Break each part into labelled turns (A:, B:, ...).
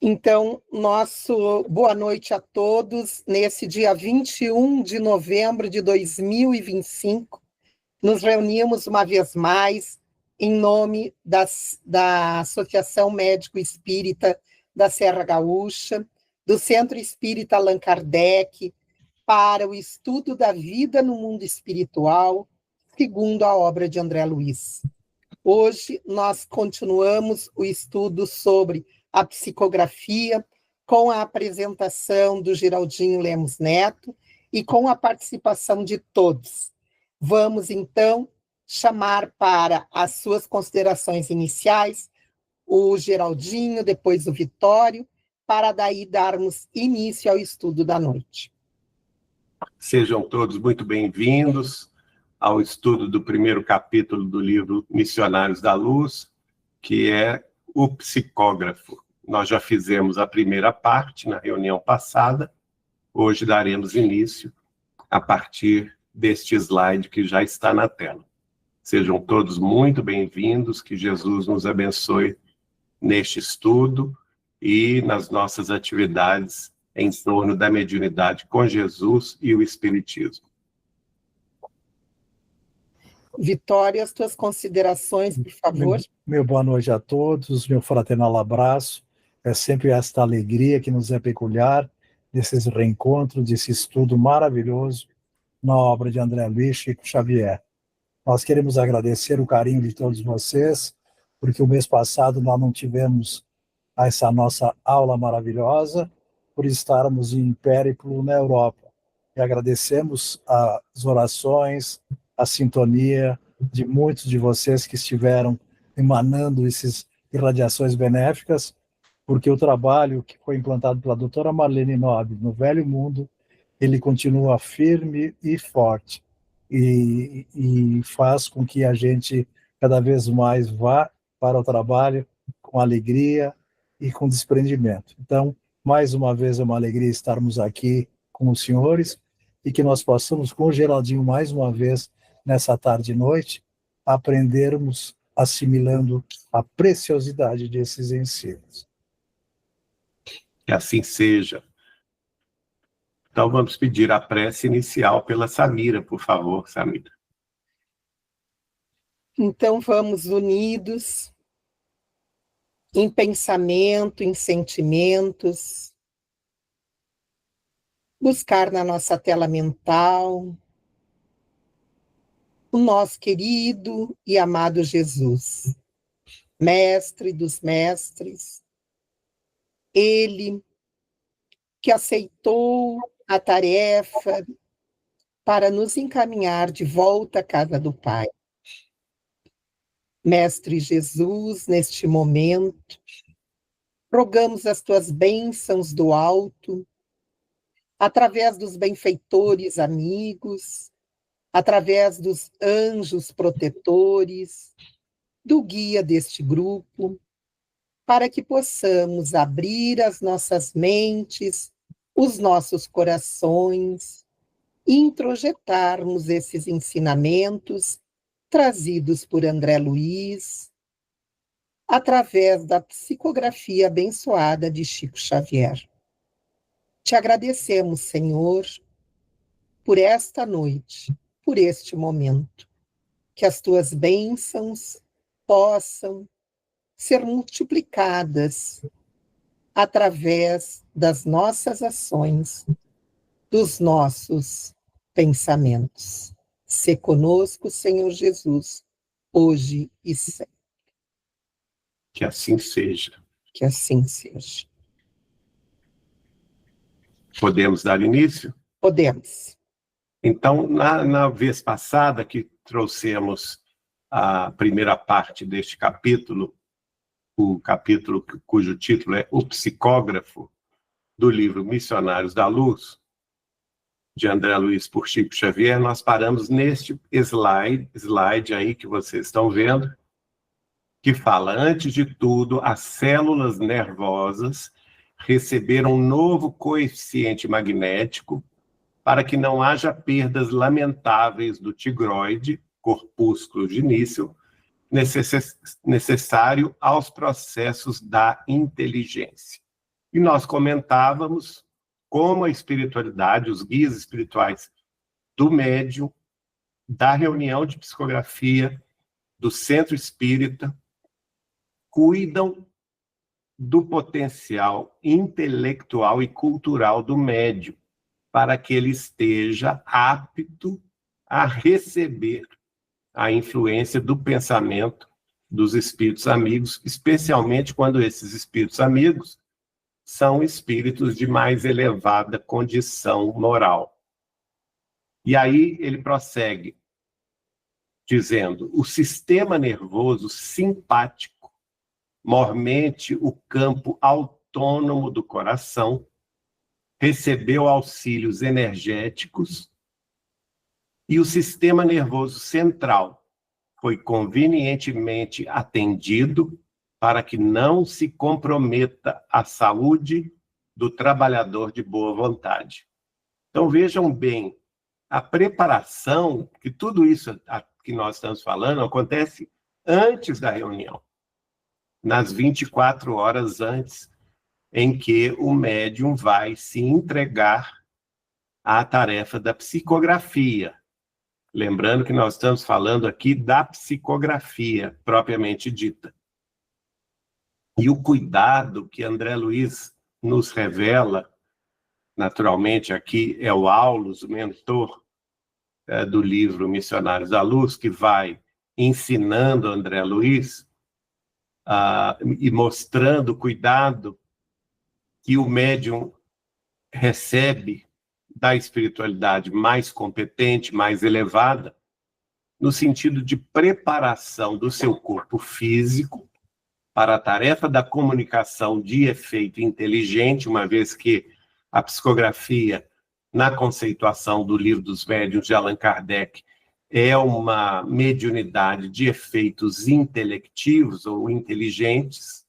A: Então, nosso boa noite a todos. Nesse dia 21 de novembro de 2025, nos reunimos uma vez mais em nome da Associação Médico Espírita da Serra Gaúcha, do Centro Espírita Allan Kardec, para o estudo da vida no mundo espiritual, segundo a obra de André Luiz. Hoje nós continuamos o estudo sobre a psicografia, com a apresentação do Geraldinho Lemos Neto e com a participação de todos. Vamos, então, chamar para as suas considerações iniciais o Geraldinho, depois o Vitório, para daí darmos início ao estudo da noite.
B: Sejam todos muito bem-vindos ao estudo do primeiro capítulo do livro Missionários da Luz, que é o psicógrafo. Nós já fizemos a primeira parte na reunião passada, hoje daremos início a partir deste slide que já está na tela. Sejam todos muito bem-vindos, que Jesus nos abençoe neste estudo e nas nossas atividades em torno da mediunidade com Jesus e o Espiritismo.
A: Vitória, as tuas considerações, por favor.
C: Meu boa noite a todos, meu fraternal abraço. É sempre esta alegria que nos é peculiar, desses reencontros, desse estudo maravilhoso na obra de André Luiz Chico Xavier. Nós queremos agradecer o carinho de todos vocês, porque o mês passado nós não tivemos essa nossa aula maravilhosa, por estarmos em périplo na Europa. E agradecemos as orações, a sintonia de muitos de vocês que estiveram emanando essas irradiações benéficas, porque o trabalho que foi implantado pela doutora Marlene Nobre no Velho Mundo, ele continua firme e forte, e faz com que a gente cada vez mais vá para o trabalho com alegria e com desprendimento. Então, mais uma vez é uma alegria estarmos aqui com os senhores, e que nós possamos, com o Geraldinho, mais uma vez, nessa tarde e noite, aprendermos assimilando a preciosidade desses ensinos.
B: Que assim seja. Então vamos pedir a prece inicial pela Samira, por favor, Samira.
A: Então vamos unidos em pensamento, em sentimentos, buscar na nossa tela mental o nosso querido e amado Jesus, mestre dos mestres, ele que aceitou a tarefa para nos encaminhar de volta à casa do Pai. Mestre Jesus, neste momento, rogamos as tuas bênçãos do alto, através dos benfeitores amigos, através dos anjos protetores, do guia deste grupo, para que possamos abrir as nossas mentes, os nossos corações, e introjetarmos esses ensinamentos trazidos por André Luiz, através da psicografia abençoada de Chico Xavier. Te agradecemos, Senhor, por esta noite, por este momento, que as tuas bênçãos possam ser multiplicadas através das nossas ações, dos nossos pensamentos. Se conosco, Senhor Jesus, hoje e sempre.
B: Que assim seja.
A: Que assim seja.
B: Podemos dar início?
A: Podemos.
B: Então, na vez passada que trouxemos a primeira parte deste capítulo, o capítulo cujo título é O Psicógrafo, do livro Missionários da Luz, de André Luiz por Chico Xavier, nós paramos neste slide aí que vocês estão vendo, que fala, antes de tudo, as células nervosas receberam um novo coeficiente magnético para que não haja perdas lamentáveis do tigroide, corpúsculo de Níssil, necessário aos processos da inteligência. E nós comentávamos como a espiritualidade, os guias espirituais do médium, da reunião de psicografia, do centro espírita, cuidam do potencial intelectual e cultural do médium, para que ele esteja apto a receber a influência do pensamento dos espíritos amigos, especialmente quando esses espíritos amigos são espíritos de mais elevada condição moral. E aí ele prossegue, dizendo: o sistema nervoso simpático, mormente o campo autônomo do coração, recebeu auxílios energéticos, e o sistema nervoso central foi convenientemente atendido para que não se comprometa a saúde do trabalhador de boa vontade. Então vejam bem, a preparação, que tudo isso que nós estamos falando acontece antes da reunião, nas 24 horas antes, em que o médium vai se entregar à tarefa da psicografia. Lembrando que nós estamos falando aqui da psicografia, propriamente dita. E o cuidado que André Luiz nos revela, naturalmente aqui é o Aulus, o mentor do livro Missionários da Luz, que vai ensinando André Luiz e mostrando o cuidado que o médium recebe da espiritualidade mais competente, mais elevada, no sentido de preparação do seu corpo físico para a tarefa da comunicação de efeito inteligente, uma vez que a psicografia, na conceituação do Livro dos Médiuns de Allan Kardec, é uma mediunidade de efeitos intelectivos ou inteligentes.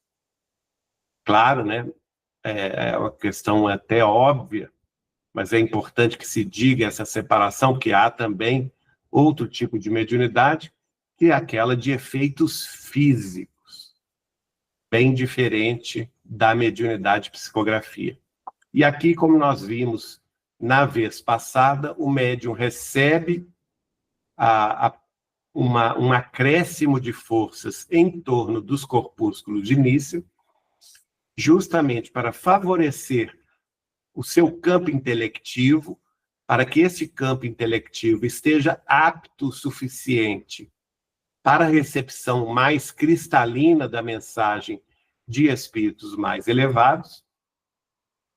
B: Claro, né? É uma questão até óbvia, mas é importante que se diga essa separação, que há também outro tipo de mediunidade, que é aquela de efeitos físicos, bem diferente da mediunidade de psicografia. E aqui, como nós vimos na vez passada, o médium recebe um acréscimo de forças em torno dos corpúsculos de início, justamente para favorecer o seu campo intelectivo, para que esse campo intelectivo esteja apto o suficiente para a recepção mais cristalina da mensagem de espíritos mais elevados.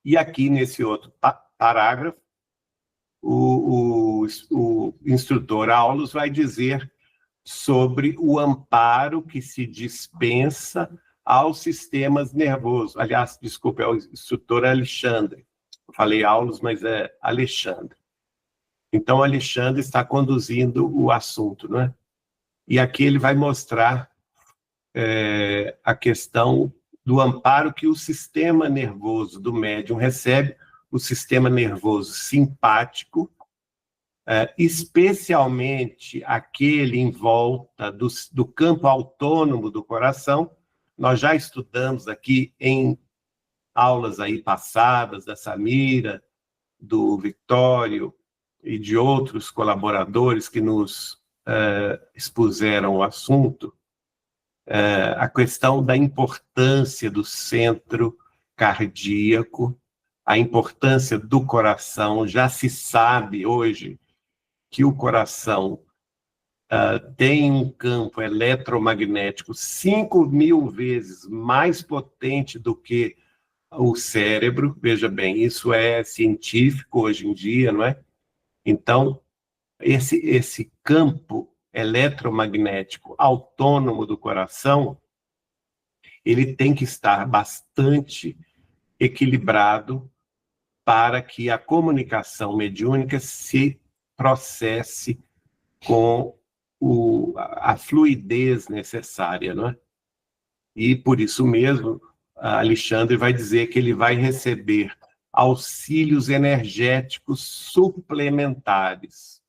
B: E aqui, nesse outro parágrafo, o instrutor Aulus vai dizer sobre o amparo que se dispensa aos sistemas nervosos. Aliás, desculpe, é o instrutor Alexandre. Eu falei Aulus, mas é Alexandre. Então, Alexandre está conduzindo o assunto, não é? E aqui ele vai mostrar a questão do amparo que o sistema nervoso do médium recebe, o sistema nervoso simpático, especialmente aquele em volta do campo autônomo do coração. Nós já estudamos aqui em aulas aí passadas, da Samira, do Victório e de outros colaboradores que nos expuseram o assunto, a questão da importância do centro cardíaco, a importância do coração. Já se sabe hoje que o coração tem um campo eletromagnético 5.000 vezes mais potente do que o cérebro. Veja bem, isso é científico hoje em dia, não é? Então, esse campo eletromagnético autônomo do coração, ele tem que estar bastante equilibrado para que a comunicação mediúnica se processe com a fluidez necessária, não é? E por isso mesmo, Alexandre vai dizer que ele vai receber auxílios energéticos suplementares.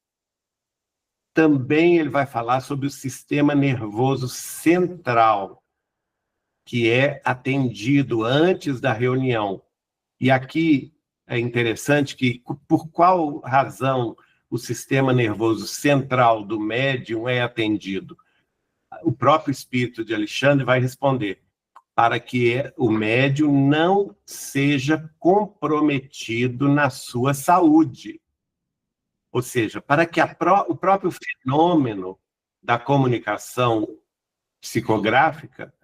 B: Também ele vai falar sobre o sistema nervoso central, que é atendido antes da reunião E aqui é interessante que, por qual razão o sistema nervoso central do médium é atendido? O próprio espírito de Alexandre vai responder: para que o médium não seja comprometido na sua saúde. Ou seja, para que o próprio fenômeno da comunicação psicográfica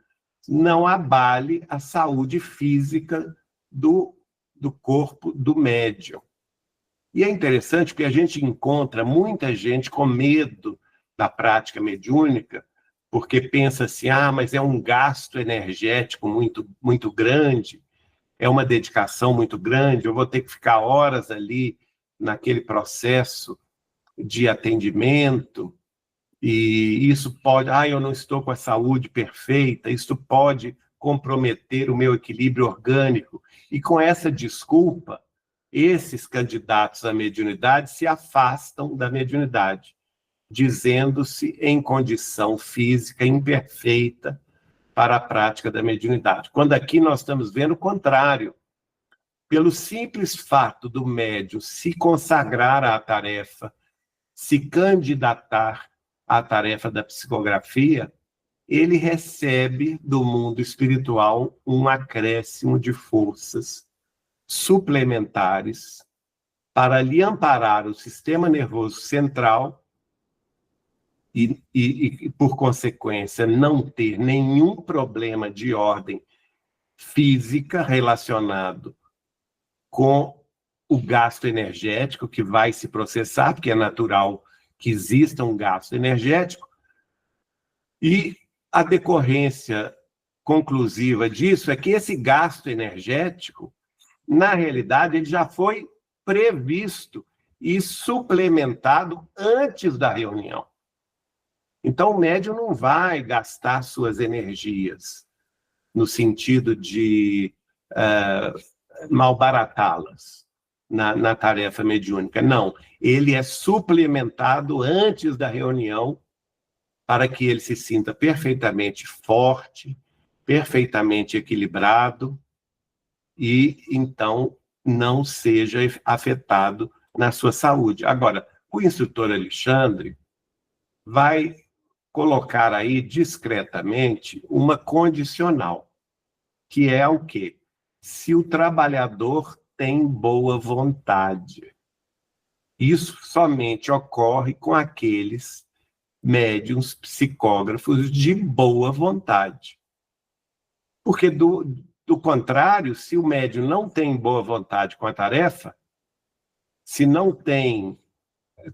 B: não abale a saúde física do corpo do médium. E é interessante porque a gente encontra muita gente com medo da prática mediúnica, porque pensa assim, mas é um gasto energético muito, muito grande, é uma dedicação muito grande, eu vou ter que ficar horas ali naquele processo de atendimento, e isso pode, eu não estou com a saúde perfeita, isso pode comprometer o meu equilíbrio orgânico. E com essa desculpa, esses candidatos à mediunidade se afastam da mediunidade, dizendo-se em condição física imperfeita para a prática da mediunidade. Quando aqui nós estamos vendo o contrário. Pelo simples fato do médium se consagrar à tarefa, se candidatar à tarefa da psicografia, ele recebe do mundo espiritual um acréscimo de forças suplementares para lhe amparar o sistema nervoso central e, por consequência, não ter nenhum problema de ordem física relacionado com o gasto energético que vai se processar, porque é natural que exista um gasto energético, e a decorrência conclusiva disso é que esse gasto energético, na realidade, ele já foi previsto e suplementado antes da reunião. Então, o médium não vai gastar suas energias no sentido de malbaratá-las na tarefa mediúnica. Não, ele é suplementado antes da reunião para que ele se sinta perfeitamente forte, perfeitamente equilibrado e, então, não seja afetado na sua saúde. Agora, o instrutor Alexandre vai colocar aí discretamente uma condicional, que é o quê? Se o trabalhador tem boa vontade. Isso somente ocorre com aqueles médiuns psicógrafos de boa vontade. Porque, do contrário, se o médium não tem boa vontade com a tarefa, se não tem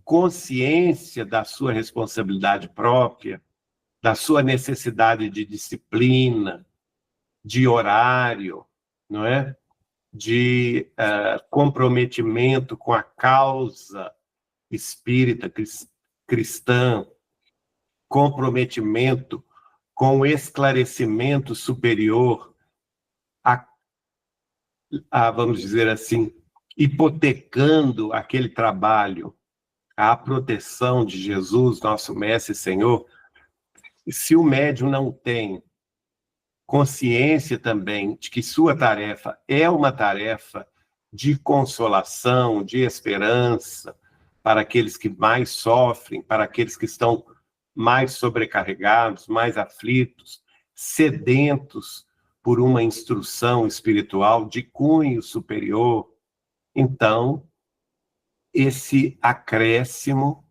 B: consciência da sua responsabilidade própria, da sua necessidade de disciplina, de horário, não é? De comprometimento com a causa espírita cristã, comprometimento com o esclarecimento superior, vamos dizer assim, hipotecando aquele trabalho à proteção de Jesus, nosso Mestre e Senhor. Se o médium não tem consciência também de que sua tarefa é uma tarefa de consolação, de esperança para aqueles que mais sofrem, para aqueles que estão mais sobrecarregados, mais aflitos, sedentos por uma instrução espiritual de cunho superior. Então, esse acréscimo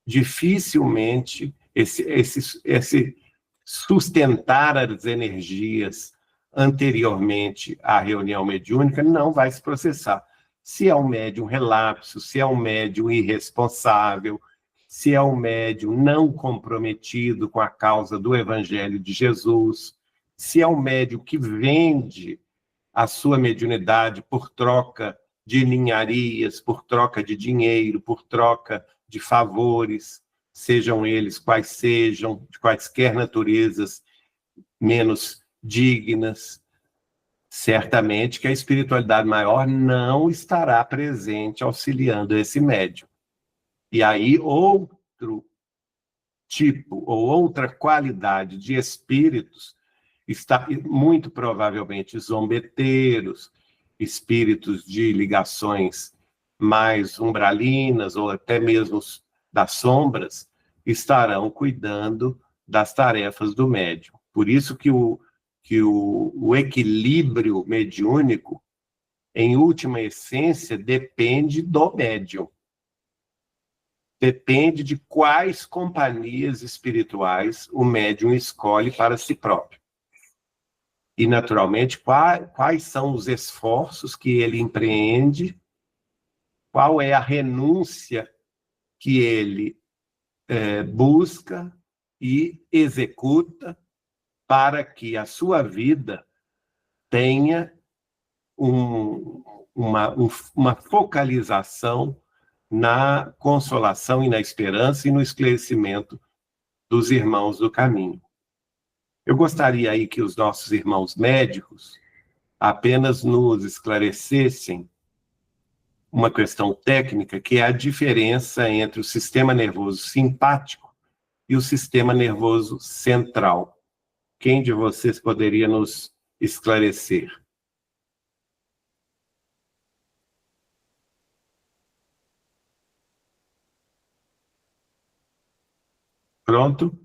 B: dificilmente, esse sustentar as energias anteriormente à reunião mediúnica não vai se processar. Se é um médium relapso, se é um médium irresponsável, se é um médium não comprometido com a causa do Evangelho de Jesus, se é um médium que vende a sua mediunidade por troca de ninharias, por troca de dinheiro, por troca de favores, sejam eles quais sejam, de quaisquer naturezas menos dignas, certamente que a espiritualidade maior não estará presente auxiliando esse médium. E aí outro tipo ou outra qualidade de espíritos está muito provavelmente zombeteiros, espíritos de ligações mais umbralinas ou até mesmo das sombras, estarão cuidando das tarefas do médium. Por isso que o equilíbrio mediúnico, em última essência, depende do médium. Depende de quais companhias espirituais o médium escolhe para si próprio. E, naturalmente, quais são os esforços que ele empreende, qual é a renúncia que ele busca e executa para que a sua vida tenha uma focalização na consolação e na esperança e no esclarecimento dos irmãos do caminho. Eu gostaria aí que os nossos irmãos médicos apenas nos esclarecessem uma questão técnica, que é a diferença entre o sistema nervoso simpático e o sistema nervoso central. Quem de vocês poderia nos esclarecer? Pronto?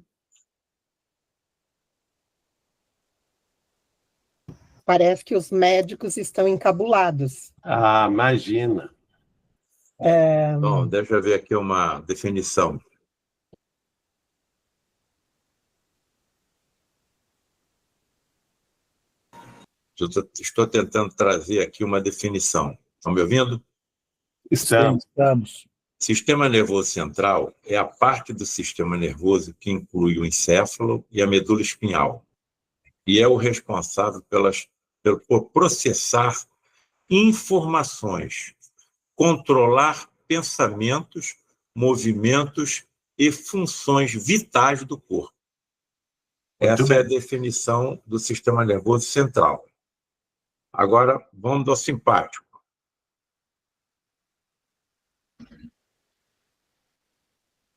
A: Parece que os médicos estão encabulados.
B: Ah, imagina.
D: Bom, deixa eu ver aqui uma definição. Estou tentando trazer aqui uma definição. Estão me ouvindo?
B: Estamos.
D: Sistema nervoso central é a parte do sistema nervoso que inclui o encéfalo e a medula espinhal, e é o responsável por processar informações, controlar pensamentos, movimentos e funções vitais do corpo. Essa é a definição do sistema nervoso central. Agora, vamos ao simpático.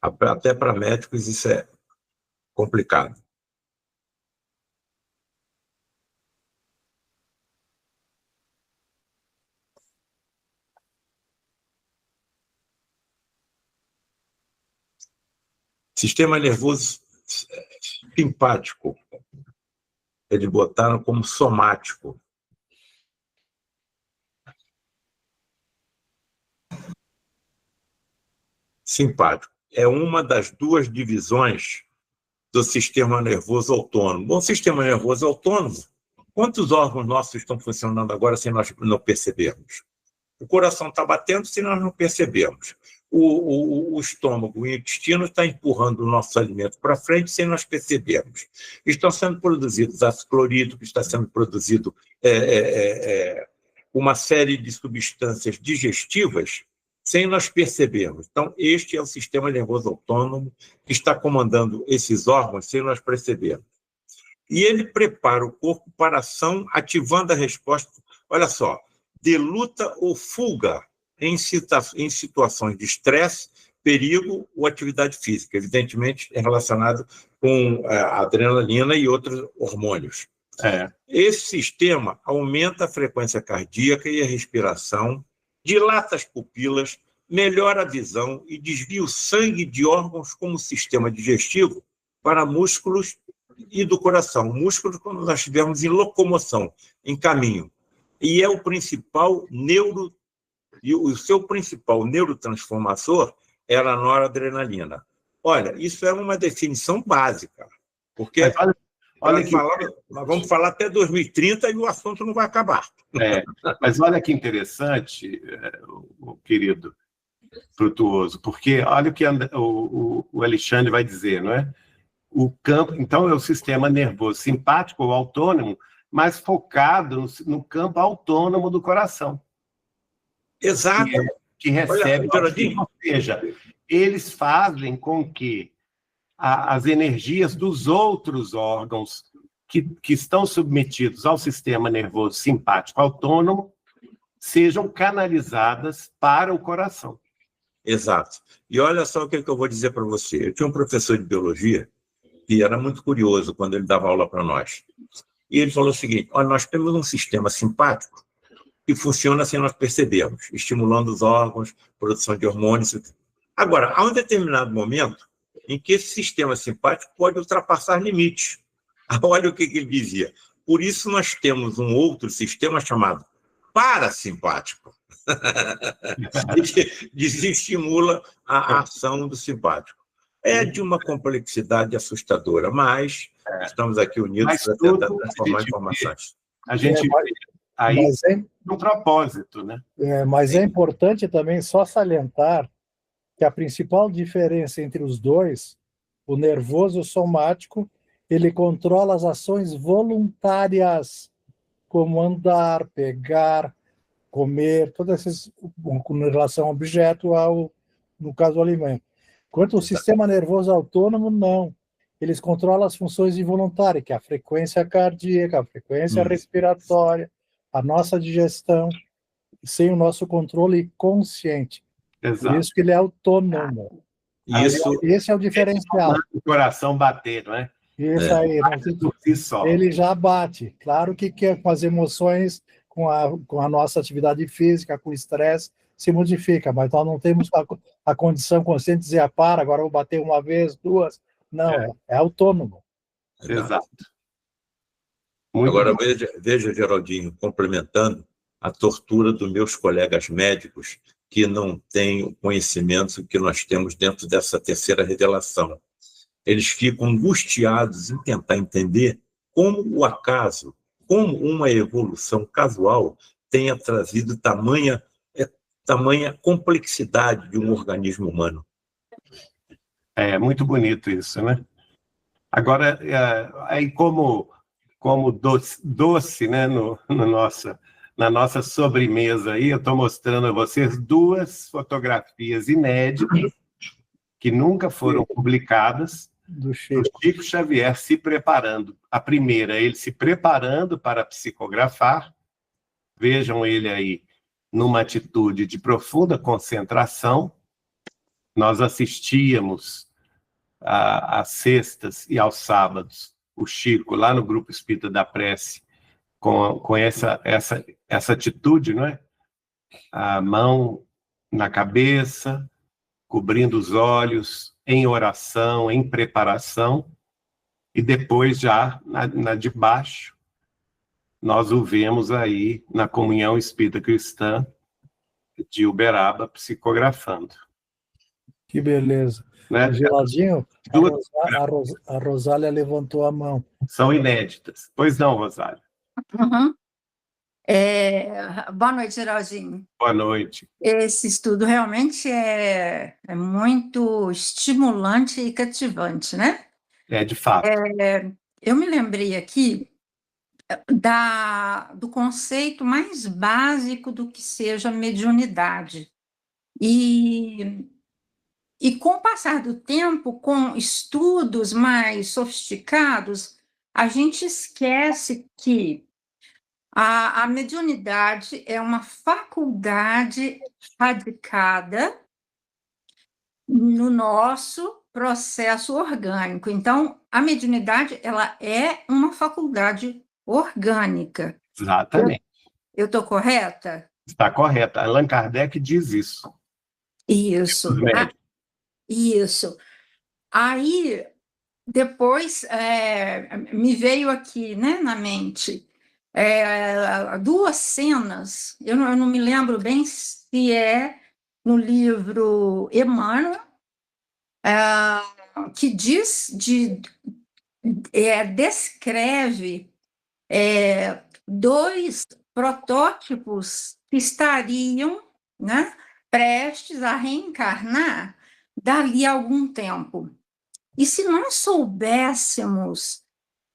D: Até para médicos isso é complicado. Sistema nervoso simpático. Eles botaram como somático. Simpático. É uma das duas divisões do sistema nervoso autônomo. Bom, sistema nervoso autônomo, quantos órgãos nossos estão funcionando agora sem nós não percebermos? O coração está batendo sem nós não percebermos. O estômago, o intestino está empurrando o nosso alimento para frente sem nós percebermos. Estão sendo produzidos ácido clorídrico, está sendo produzido uma série de substâncias digestivas sem nós percebermos. Então, este é o sistema nervoso autônomo que está comandando esses órgãos sem nós percebermos. E ele prepara o corpo para a ação, ativando a resposta, olha só, de luta ou fuga em situações de estresse, perigo ou atividade física. Evidentemente, é relacionado com a adrenalina e outros hormônios. Esse sistema aumenta a frequência cardíaca e a respiração, dilata as pupilas, melhora a visão e desvia o sangue de órgãos como o sistema digestivo para músculos e do coração. Músculos quando nós estivermos em locomoção, em caminho. E é o principal e o seu principal neurotransformador era a noradrenalina. Olha, isso é uma definição básica, porque nós vamos falar até 2030 e o assunto não vai acabar.
B: Mas olha que interessante, querido Frutuoso, porque olha o que o Alexandre vai dizer, não é? O campo, então, é o sistema nervoso simpático ou autônomo, mas focado no campo autônomo do coração.
D: Exato.
B: Que recebe, ou seja, eles fazem com que as energias dos outros órgãos que estão submetidos ao sistema nervoso simpático autônomo sejam canalizadas para o coração.
D: Exato. E olha só o que eu vou dizer para você. Eu tinha um professor de biologia que era muito curioso quando ele dava aula para nós. E ele falou o seguinte, olha, nós temos um sistema simpático que funciona sem nós percebermos, estimulando os órgãos, produção de hormônios. Agora, há um determinado momento em que esse sistema simpático pode ultrapassar limites. Olha o que ele dizia. Por isso, nós temos um outro sistema chamado parasimpático, que desestimula a ação do simpático. É de uma complexidade assustadora, mas estamos aqui unidos para tentar transformar informações.
B: A gente vê aí um propósito, né?
C: Mas é importante também só salientar que a principal diferença entre os dois, o nervoso somático, ele controla as ações voluntárias, como andar, pegar, comer, todas essas com relação ao objeto, no caso, o alimento. Enquanto o sistema nervoso autônomo, não. Eles controlam as funções involuntárias, que é a frequência cardíaca, a frequência respiratória, a nossa digestão, sem o nosso controle consciente.
B: Exato.
C: Por isso que ele é autônomo. Esse é o diferencial.
B: O coração bater, não é?
C: Isso aí. Ele já bate. Claro que com as emoções, com a nossa atividade física, com o estresse, se modifica, mas nós não temos a condição consciente de dizer, agora eu vou bater uma vez, duas. Não, é autônomo.
B: Exato.
D: Agora, veja, Geraldinho, complementando a tortura dos meus colegas médicos que não têm o conhecimento que nós temos dentro dessa terceira revelação. Eles ficam angustiados em tentar entender como o acaso, como uma evolução casual tenha trazido tamanha complexidade de um organismo humano.
B: É muito bonito isso, né? Agora, aí como doce, né, na nossa sobremesa aí, eu estou mostrando a vocês duas fotografias inéditas que nunca foram publicadas do Chico Xavier se preparando. A primeira, ele se preparando para psicografar. Vejam ele aí numa atitude de profunda concentração. Nós assistíamos às sextas e aos sábados o Chico lá no Grupo Espírita da Prece com essa atitude, não é? A mão na cabeça, cobrindo os olhos, em oração, em preparação, e depois já na de baixo, nós o vemos aí na Comunhão Espírita Cristã de Uberaba, psicografando.
C: Que beleza.
B: Né?
C: Geladinho, a Rosália levantou a mão.
B: São inéditas. Pois não, Rosália?
E: Uhum. Boa noite, Geraldinho.
B: Boa noite.
E: Esse estudo realmente é muito estimulante e cativante, né?
B: De fato.
E: Eu me lembrei aqui do conceito mais básico do que seja mediunidade. E com o passar do tempo, com estudos mais sofisticados, a gente esquece que a mediunidade é uma faculdade radicada no nosso processo orgânico. Então, a mediunidade ela é uma faculdade orgânica.
B: Exatamente.
E: Eu estou correta?
B: Está correta. Allan Kardec diz isso.
E: Isso. Isso. Aí, depois, me veio aqui, né, na mente, duas cenas, eu não me lembro bem se é no livro Emmanuel, que descreve dois protótipos que estariam, né, prestes a reencarnar dali a algum tempo. E se nós soubéssemos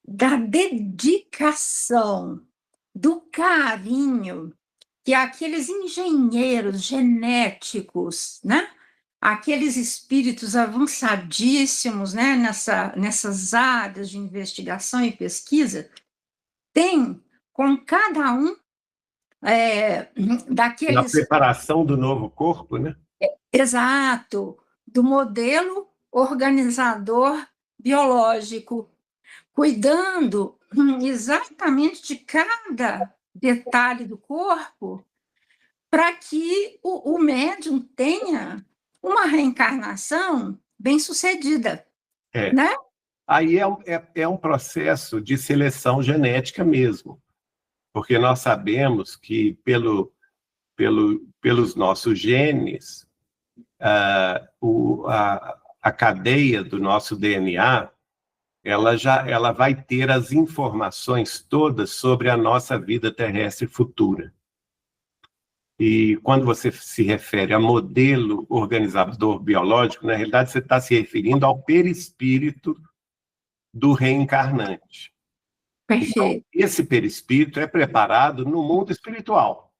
E: da dedicação, do carinho que aqueles engenheiros genéticos, né, aqueles espíritos avançadíssimos, né, nessas áreas de investigação e pesquisa, têm com cada um daqueles...
B: Na preparação do novo corpo, né?
E: Exato, do modelo organizador biológico, cuidando exatamente de cada detalhe do corpo para que o médium tenha uma reencarnação bem-sucedida, né?
B: Aí é um processo de seleção genética mesmo, porque nós sabemos que pelos nossos genes, a cadeia do nosso DNA, ela vai ter as informações todas sobre a nossa vida terrestre futura. E quando você se refere a modelo organizador biológico, na realidade você está se referindo ao perispírito do reencarnante.
E: Perfeito.
B: Então, esse perispírito é preparado no mundo espiritual,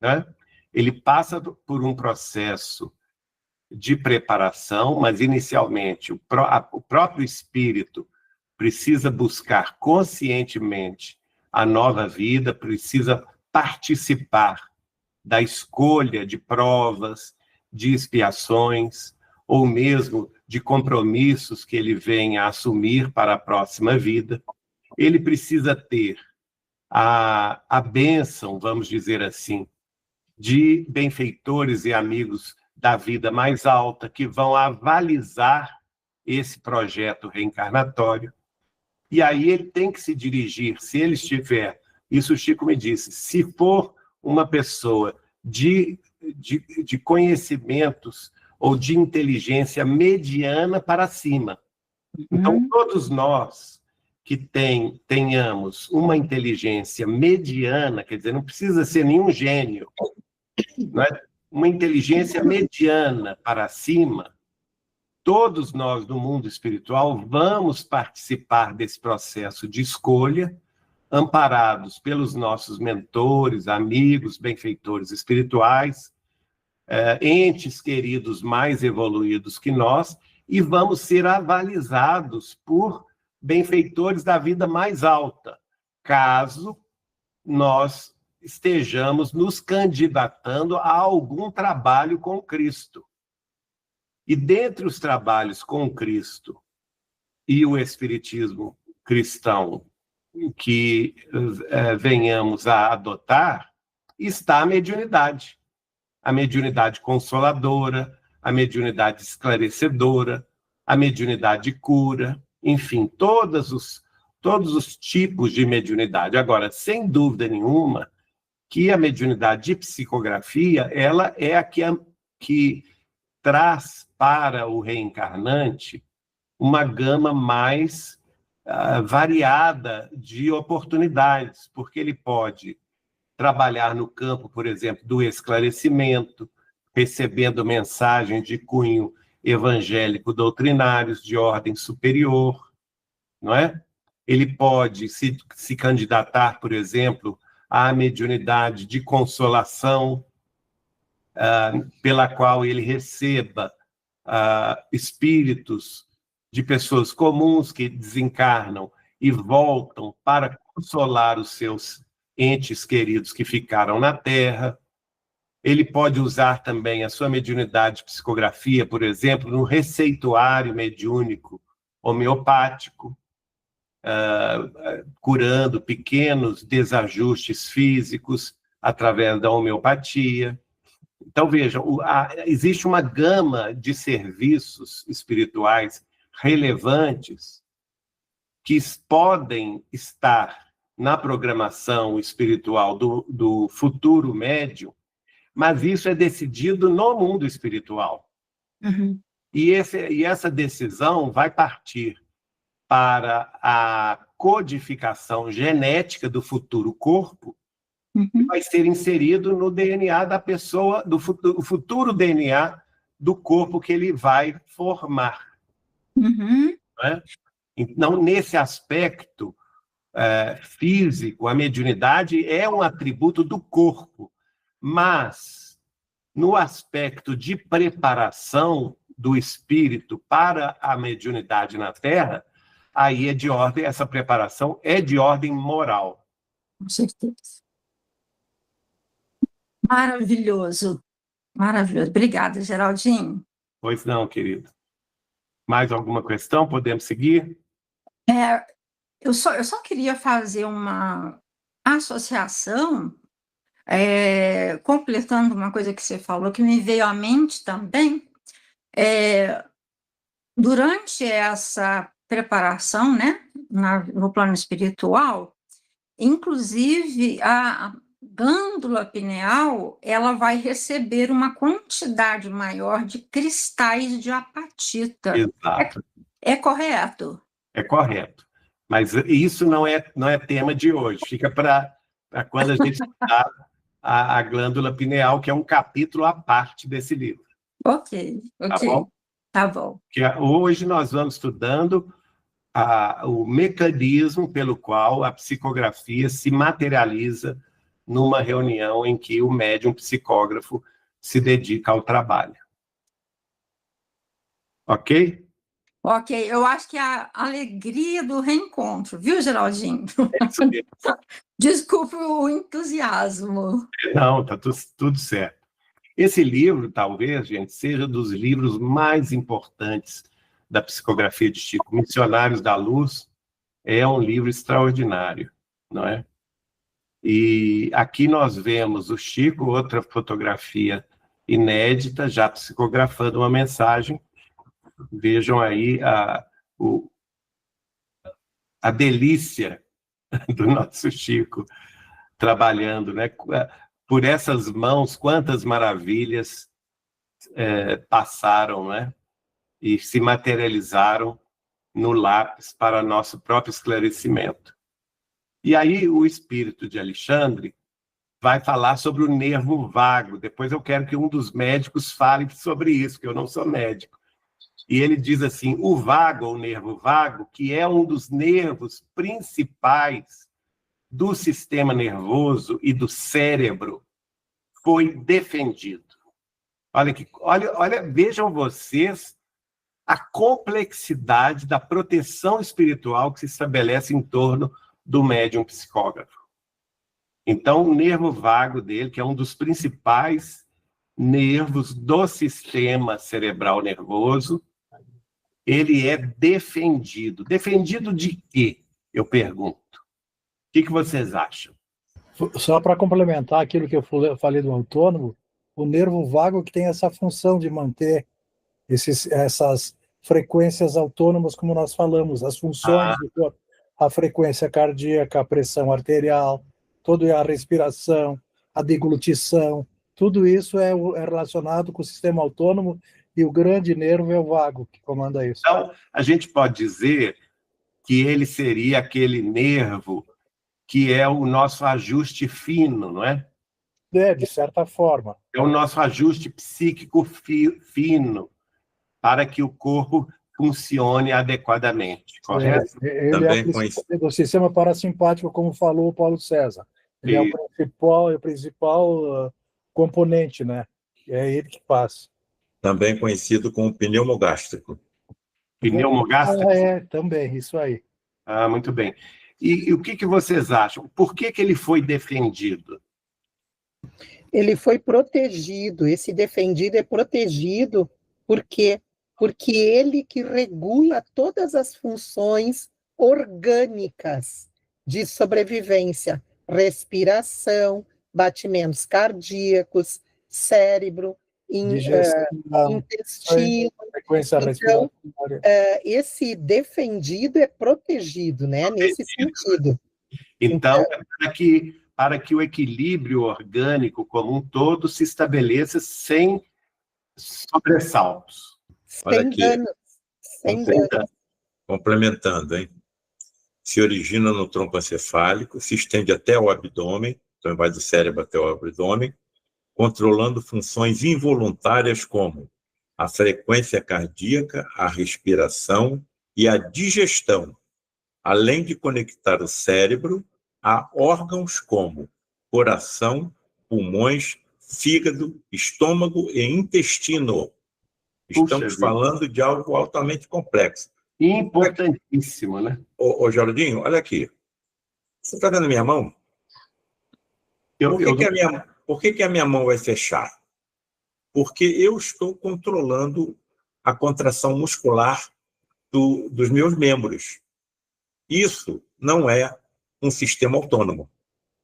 B: né? Ele passa por um processo de preparação, mas inicialmente o próprio espírito precisa buscar conscientemente a nova vida, precisa participar da escolha de provas, de expiações, ou mesmo de compromissos que ele venha a assumir para a próxima vida. Ele precisa ter a bênção, vamos dizer assim, de benfeitores e amigos da vida mais alta que vão avalizar esse projeto reencarnatório. E aí ele tem que se dirigir, se ele estiver, isso o Chico me disse, se for uma pessoa de conhecimentos ou de inteligência mediana para cima. Então, todos nós que tenhamos uma inteligência mediana, quer dizer, não precisa ser nenhum gênio, não é? Uma inteligência mediana para cima, todos nós do mundo espiritual vamos participar desse processo de escolha, amparados pelos nossos mentores, amigos, benfeitores espirituais, entes queridos mais evoluídos que nós, e vamos ser avalizados por benfeitores da vida mais alta, caso nós estejamos nos candidatando a algum trabalho com Cristo. E dentre os trabalhos com Cristo e o Espiritismo cristão que venhamos a adotar, está a mediunidade consoladora, a mediunidade esclarecedora, a mediunidade cura, enfim, todos os tipos de mediunidade. Agora, sem dúvida nenhuma, que a mediunidade de psicografia, ela é a que traz para o reencarnante uma gama mais variada de oportunidades, porque ele pode trabalhar no campo, por exemplo, do esclarecimento, recebendo mensagens de cunho evangélico doutrinários de ordem superior, não é? Ele pode se candidatar, por exemplo, à mediunidade de consolação, pela qual ele receba espíritos de pessoas comuns que desencarnam e voltam para consolar os seus entes queridos que ficaram na Terra. Ele pode usar também a sua mediunidade de psicografia, por exemplo, no receituário mediúnico homeopático, curando pequenos desajustes físicos através da homeopatia. Então, vejam, existe uma gama de serviços espirituais relevantes que podem estar na programação espiritual do futuro médium, mas isso é decidido no mundo espiritual.
E: Uhum.
B: E essa decisão vai partir para a codificação genética do futuro corpo, que vai ser inserido no DNA da pessoa, do futuro DNA do corpo que ele vai formar.
E: Uhum.
B: Não é? Então, nesse aspecto físico, a mediunidade é um atributo do corpo, mas no aspecto de preparação do espírito para a mediunidade na Terra, aí essa preparação é de ordem moral.
E: Com certeza. Maravilhoso. Maravilhoso. Obrigada, Geraldinho.
B: Pois não, querido. Mais alguma questão? Podemos seguir?
E: Eu só queria fazer uma associação, completando uma coisa que você falou, que me veio à mente também, durante essa preparação, né, no plano espiritual, inclusive a glândula pineal, ela vai receber uma quantidade maior de cristais de apatita.
B: Exato.
E: É correto?
B: É correto. Mas isso não é tema de hoje. Fica para quando a gente estudar a glândula pineal, que é um capítulo à parte desse livro.
E: Ok.
B: Tá bom?
E: Tá bom.
B: Que hoje nós vamos estudando o mecanismo pelo qual a psicografia se materializa numa reunião em que o médium psicógrafo se dedica ao trabalho. Ok?
E: Ok, eu acho que é a alegria do reencontro, viu, Geraldinho?
B: É isso mesmo.
E: Desculpe o entusiasmo.
B: Não, está tudo certo. Esse livro, talvez, gente, seja dos livros mais importantes da psicografia de Chico. Missionários da Luz é um livro extraordinário, não é? E aqui nós vemos o Chico, outra fotografia inédita, já psicografando uma mensagem. Vejam aí a delícia do nosso Chico trabalhando, né? Por essas mãos, quantas maravilhas passaram, né? E se materializaram no lápis para nosso próprio esclarecimento. E aí o espírito de Alexandre vai falar sobre o nervo vago. Depois eu quero que um dos médicos fale sobre isso, que eu não sou médico. E ele diz assim, o vago, ou nervo vago, que é um dos nervos principais do sistema nervoso e do cérebro, foi defendido. Olha, vejam vocês a complexidade da proteção espiritual que se estabelece em torno do médium psicógrafo. Então, o nervo vago dele, que é um dos principais nervos do sistema cerebral nervoso, ele é defendido. Defendido de quê? Eu pergunto. O que vocês acham?
C: Só para complementar aquilo que eu falei do autônomo, o nervo vago que tem essa função de manter essas frequências autônomas, como nós falamos, as funções do corpo, a frequência cardíaca, a pressão arterial, toda a respiração, a deglutição, tudo isso é relacionado com o sistema autônomo e o grande nervo é o vago que comanda isso.
B: Então, a gente pode dizer que ele seria aquele nervo que é o nosso ajuste fino, não é?
C: De certa forma.
B: É o nosso ajuste psíquico fino para que o corpo funcione adequadamente, correto?
C: Ele
D: Também
C: é do sistema parasimpático, como falou o Paulo César. Ele é o principal componente, né? É ele que passa.
D: Também conhecido como pneumogástrico.
B: Pneumogástrico?
C: Também, isso aí.
B: Muito bem. E o que vocês acham? Por que ele foi defendido?
A: Ele foi protegido, esse defendido é protegido, por quê? Porque ele que regula todas as funções orgânicas de sobrevivência, respiração, batimentos cardíacos, cérebro, intestino.
C: Frequência respiratória.
A: Esse defendido é protegido, né? Nesse sentido.
B: Então, para que o equilíbrio orgânico como um todo se estabeleça sem sobressaltos.
D: Olha aqui.
A: Sem danos.
D: Complementando, hein? Se origina no tronco encefálico, se estende até o abdômen, então vai do cérebro até o abdômen, controlando funções involuntárias como a frequência cardíaca, a respiração e a digestão, além de conectar o cérebro a órgãos como coração, pulmões, fígado, estômago e intestino. Estamos falando de algo altamente complexo.
B: Importantíssimo, né?
D: Ô Geraldinho, olha aqui. Você está vendo a minha mão? Por que a minha mão vai fechar? Porque eu estou controlando a contração muscular dos meus membros. Isso não é um sistema autônomo.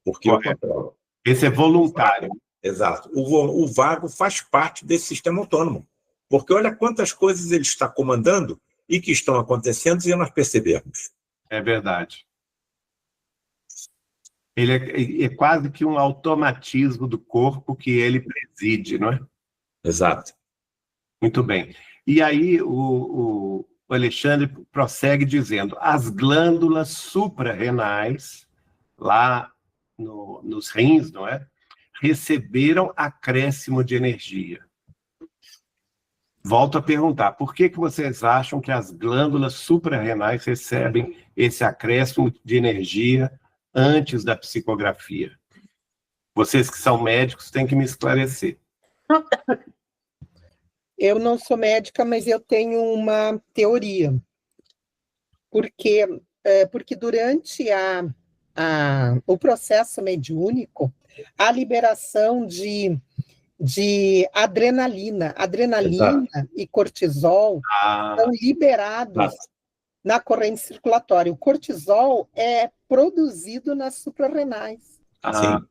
D: porque eu
B: Correto.
D: controlo.
B: Esse é voluntário.
D: Exato. O vago faz parte desse sistema autônomo, porque olha quantas coisas ele está comandando e que estão acontecendo sem nós percebermos.
B: É verdade. Ele é quase que um automatismo do corpo que ele preside, não é?
D: Exato.
B: Muito bem. E aí o Alexandre prossegue dizendo: as glândulas suprarrenais, lá nos rins, não é? Receberam acréscimo de energia. Volto a perguntar, por que vocês acham que as glândulas suprarrenais recebem esse acréscimo de energia antes da psicografia? Vocês que são médicos têm que me esclarecer.
A: Eu não sou médica, mas eu tenho uma teoria. Porque durante o processo mediúnico, a liberação de adrenalina e cortisol são liberados na corrente circulatória. O cortisol é produzido nas suprarrenais.
D: Sim.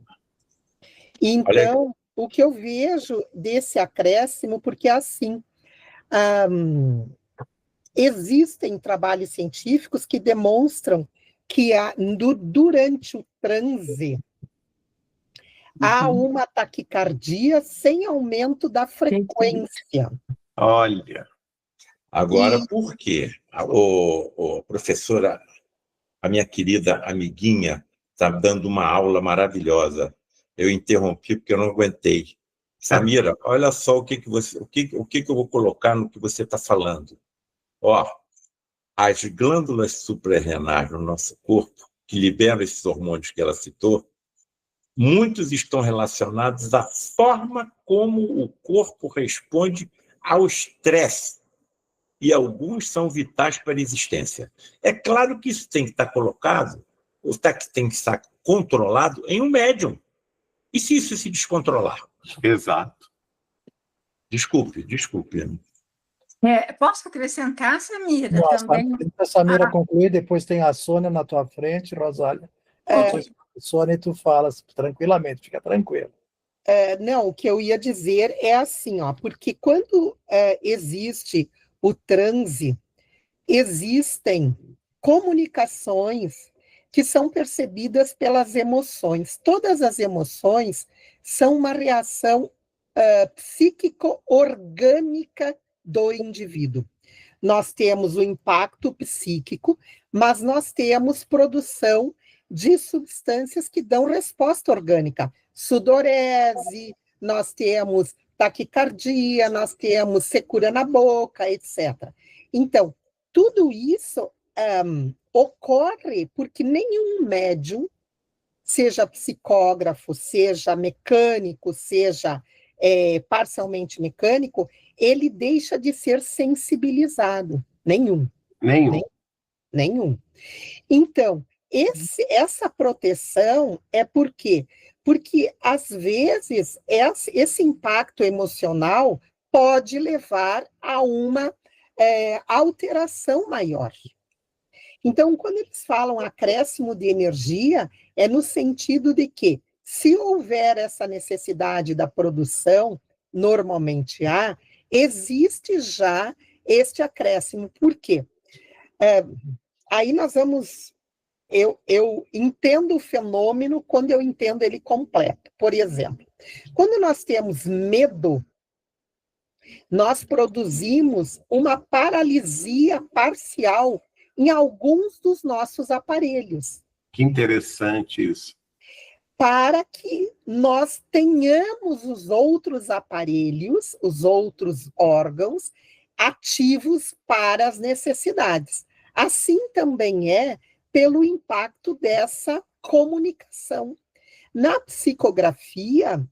A: Então, o que eu vejo desse acréscimo, porque assim, existem trabalhos científicos que demonstram que durante o transe há uma taquicardia sem aumento da frequência.
B: Olha.
D: Agora, por quê? Professora, a minha querida amiguinha, está dando uma aula maravilhosa. Eu interrompi porque eu não aguentei. Samira, olha só o que eu vou colocar no que você está falando. Ó, as glândulas suprarrenais no nosso corpo, que liberam esses hormônios que ela citou, muitos estão relacionados à forma como o corpo responde ao estresse, e alguns são vitais para a existência. É claro que isso tem que estar colocado, ou tem que estar controlado em um médium. E se isso se descontrolar?
B: Exato.
D: Desculpe.
E: Posso acrescentar, Samira,
C: Nossa,
E: também?
C: a Samira concluir, depois tem a Sônia na tua frente, Rosália. Sônia, tu falas tranquilamente, fica tranquila.
A: Não, o que eu ia dizer é assim, porque quando existe o transe, existem comunicações que são percebidas pelas emoções. Todas as emoções são uma reação psíquico-orgânica do indivíduo. Nós temos o impacto psíquico, mas nós temos produção de substâncias que dão resposta orgânica. Sudorese, nós temos taquicardia, nós temos secura na boca, etc. Então, tudo isso ocorre porque nenhum médium, seja psicógrafo, seja mecânico, seja parcialmente mecânico, ele deixa de ser sensibilizado. Nenhum. Então, essa proteção é por quê? Porque, às vezes, esse impacto emocional pode levar a uma alteração maior. Então, quando eles falam acréscimo de energia, é no sentido de que, se houver essa necessidade da produção, normalmente existe já este acréscimo. Por quê? Aí nós vamos... Eu entendo o fenômeno quando eu entendo ele completo. Por exemplo, quando nós temos medo, nós produzimos uma paralisia parcial em alguns dos nossos aparelhos.
B: Que interessante isso.
A: Para que nós tenhamos os outros aparelhos, os outros órgãos ativos para as necessidades. Assim também é pelo impacto dessa comunicação. Na psicografia,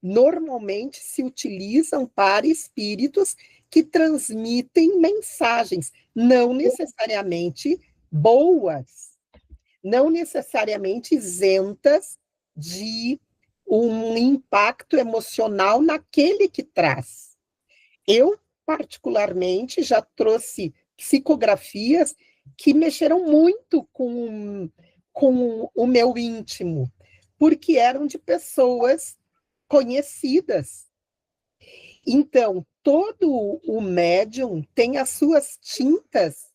A: normalmente se utilizam para espíritos que transmitem mensagens, não necessariamente boas, não necessariamente isentas de um impacto emocional naquele que traz. Eu, particularmente, já trouxe psicografias que mexeram muito com com o meu íntimo? Porque eram de pessoas conhecidas. Então, todo o médium tem as suas tintas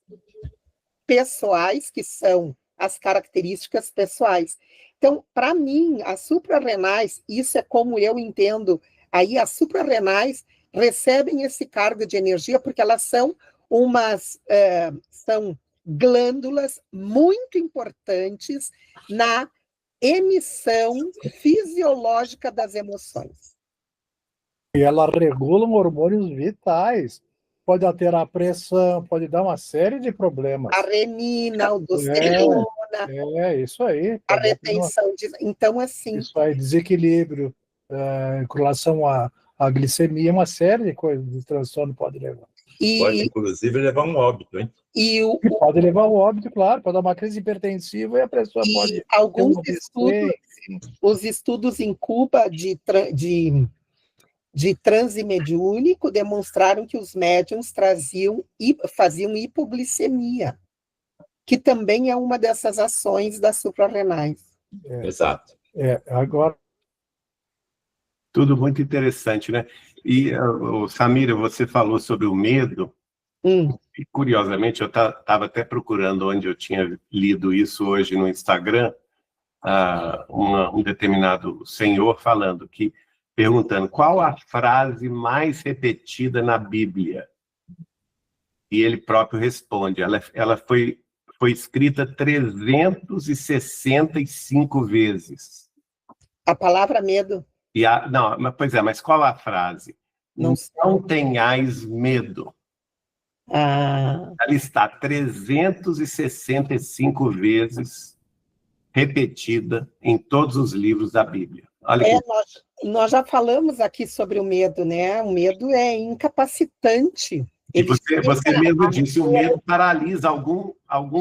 A: pessoais, que são as características pessoais. Então, para mim, as suprarrenais, isso é como eu entendo, aí as suprarrenais recebem esse cargo de energia porque elas são são glândulas muito importantes na emissão fisiológica das emoções.
C: E ela regula hormônios vitais. Pode alterar a pressão, pode dar uma série de problemas.
A: A renina, a aldosterona,
C: isso aí.
A: a retenção de... Então, assim...
C: Isso aí, desequilíbrio, em relação à glicemia, uma série de coisas de transtorno pode levar.
D: Pode, inclusive, levar um óbito, hein?
C: E pode levar ao óbito, claro, pode dar uma crise hipertensiva e a pessoa pode...
A: Alguns estudos, os estudos em Cuba de transe mediúnico demonstraram que os médiums faziam hipoglicemia, que também é uma dessas ações das suprarrenais.
D: Exato.
C: Agora...
B: Tudo muito interessante, né? E, Samira, você falou sobre o medo, e curiosamente, eu estava até procurando onde eu tinha lido isso hoje no Instagram, um determinado senhor perguntando qual a frase mais repetida na Bíblia. E ele próprio responde, ela foi escrita 365 vezes.
A: A palavra medo.
B: Mas qual a frase? Não tenhais medo. Ela está 365 vezes repetida em todos os livros da Bíblia.
A: Nós já falamos aqui sobre o medo, né? O medo é incapacitante.
B: E você mesmo disse, o medo paralisa algum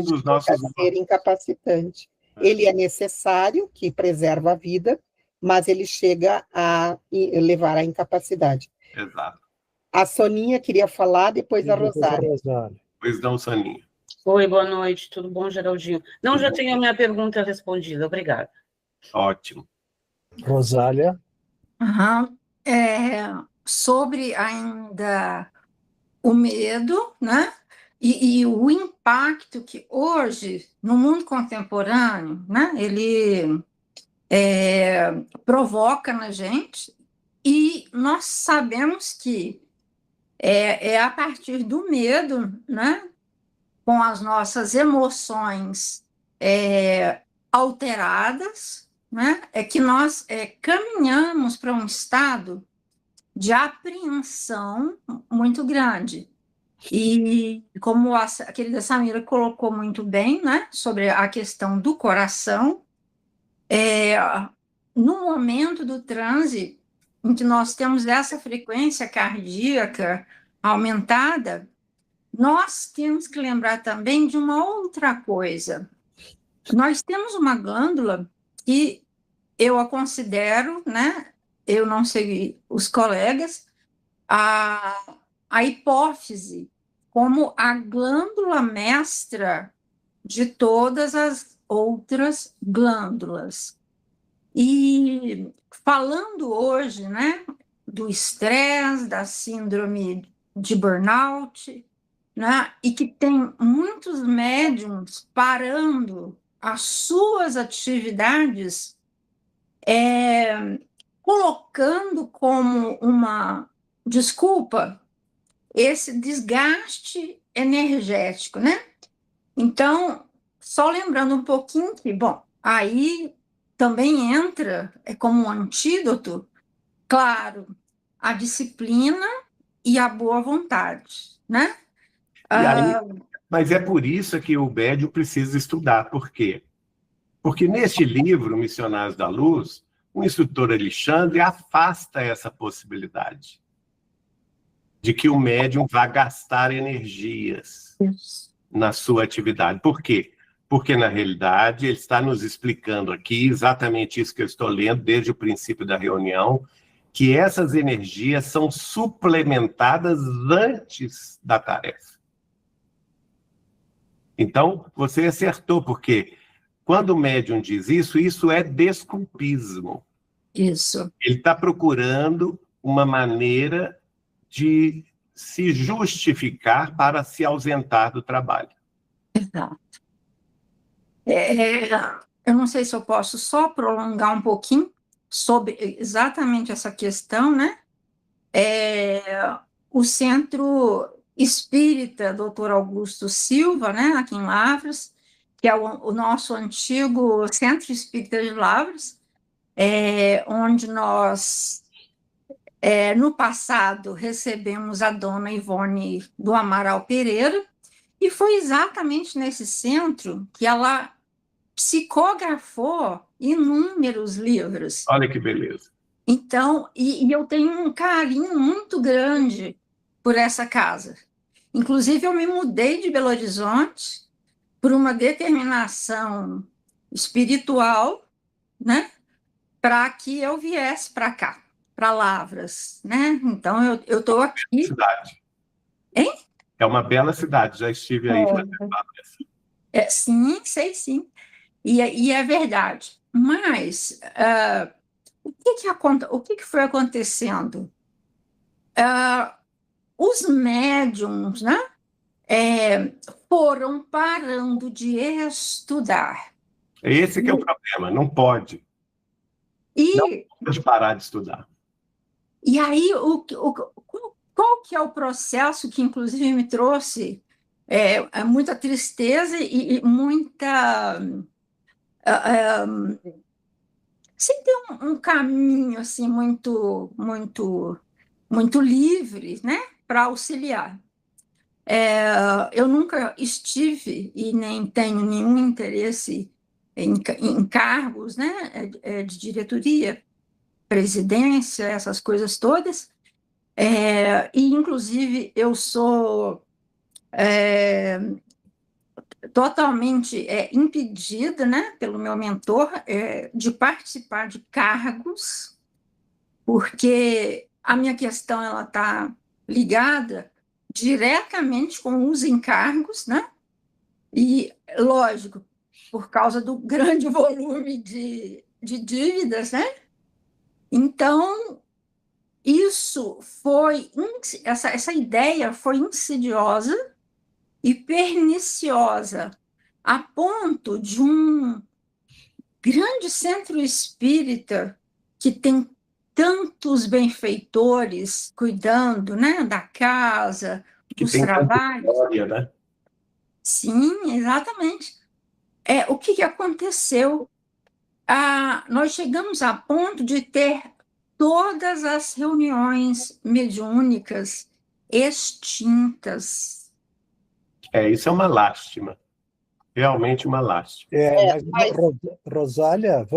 B: dos nossos...
A: ser incapacitante. Ele é necessário, que preserva a vida, mas ele chega a levar à incapacidade.
B: Exato.
A: A Soninha queria falar, depois a Rosália.
B: Pois não, Soninha.
F: Oi, boa noite, tudo bom, Geraldinho? Não, já tenho a minha pergunta respondida, obrigada.
B: Ótimo.
C: Rosália?
E: Sobre ainda o medo, né? E o impacto que hoje, no mundo contemporâneo, né, ele provoca na gente, e nós sabemos que é a partir do medo, né, com as nossas emoções alteradas, né, é que nós caminhamos para um estado de apreensão muito grande. E como a querida Samira colocou muito bem, né, sobre a questão do coração, no momento do transe, em que nós temos essa frequência cardíaca aumentada, nós temos que lembrar também de uma outra coisa. Nós temos uma glândula que eu a considero, né, eu não sei os colegas, a hipófise como a glândula mestra de todas as outras glândulas. E falando hoje, né, do estresse, da síndrome de burnout, né, e que tem muitos médiums parando as suas atividades, colocando como uma desculpa esse desgaste energético, né? Então, só lembrando um pouquinho que, bom, aí também entra, como um antídoto, claro, a disciplina e a boa vontade, né?
B: Mas é por isso que o médium precisa estudar. Por quê? Porque neste livro, Missionários da Luz, o instrutor Alexandre afasta essa possibilidade de que o médium vá gastar energias na sua atividade. Por quê? Porque, na realidade, ele está nos explicando aqui exatamente isso que eu estou lendo desde o princípio da reunião, que essas energias são suplementadas antes da tarefa. Então, você acertou, porque Quando o médium diz isso é desculpismo.
E: Isso.
B: Ele está procurando uma maneira de se justificar para se ausentar do trabalho.
E: Exato. Eu não sei se eu posso só prolongar um pouquinho sobre exatamente essa questão, né? O Centro Espírita Dr. Augusto Silva, né, aqui em Lavras, que é o nosso antigo Centro Espírita de Lavras, onde nós, no passado, recebemos a dona Ivone do Amaral Pereira, e foi exatamente nesse centro que ela psicografou inúmeros livros.
B: Olha que beleza.
E: Então, e eu tenho um carinho muito grande por essa casa. Inclusive, eu me mudei de Belo Horizonte por uma determinação espiritual, né, para que eu viesse para cá, para Lavras, né? Então, eu estou aqui.
B: Cidade.
E: Hein?
B: É uma bela cidade, já estive aí.
E: Sim, sei sim. E é verdade. Mas o que foi acontecendo? Os médiums, né, foram parando de estudar.
B: Esse que é o problema, não pode. Não pode parar de estudar.
E: E aí, qual que é o processo que, inclusive, me trouxe muita tristeza e muita... sem ter um caminho assim muito livre, né, para auxiliar. Eu nunca estive e nem tenho nenhum interesse em cargos, né, de diretoria, presidência, essas coisas todas. E inclusive eu sou totalmente impedida, né, pelo meu mentor, de participar de cargos, porque a minha questão ela está ligada diretamente com os encargos, né? E, lógico, por causa do grande volume de dívidas, né? Então, essa ideia foi insidiosa e perniciosa, a ponto de um grande centro espírita que tem tantos benfeitores cuidando, né, da casa, dos trabalhos.
B: História, né?
E: Sim, exatamente. O que aconteceu? Nós chegamos a ponto de ter todas as reuniões mediúnicas extintas.
B: Isso é uma lástima. Realmente uma lástima.
C: Mas, Rosália,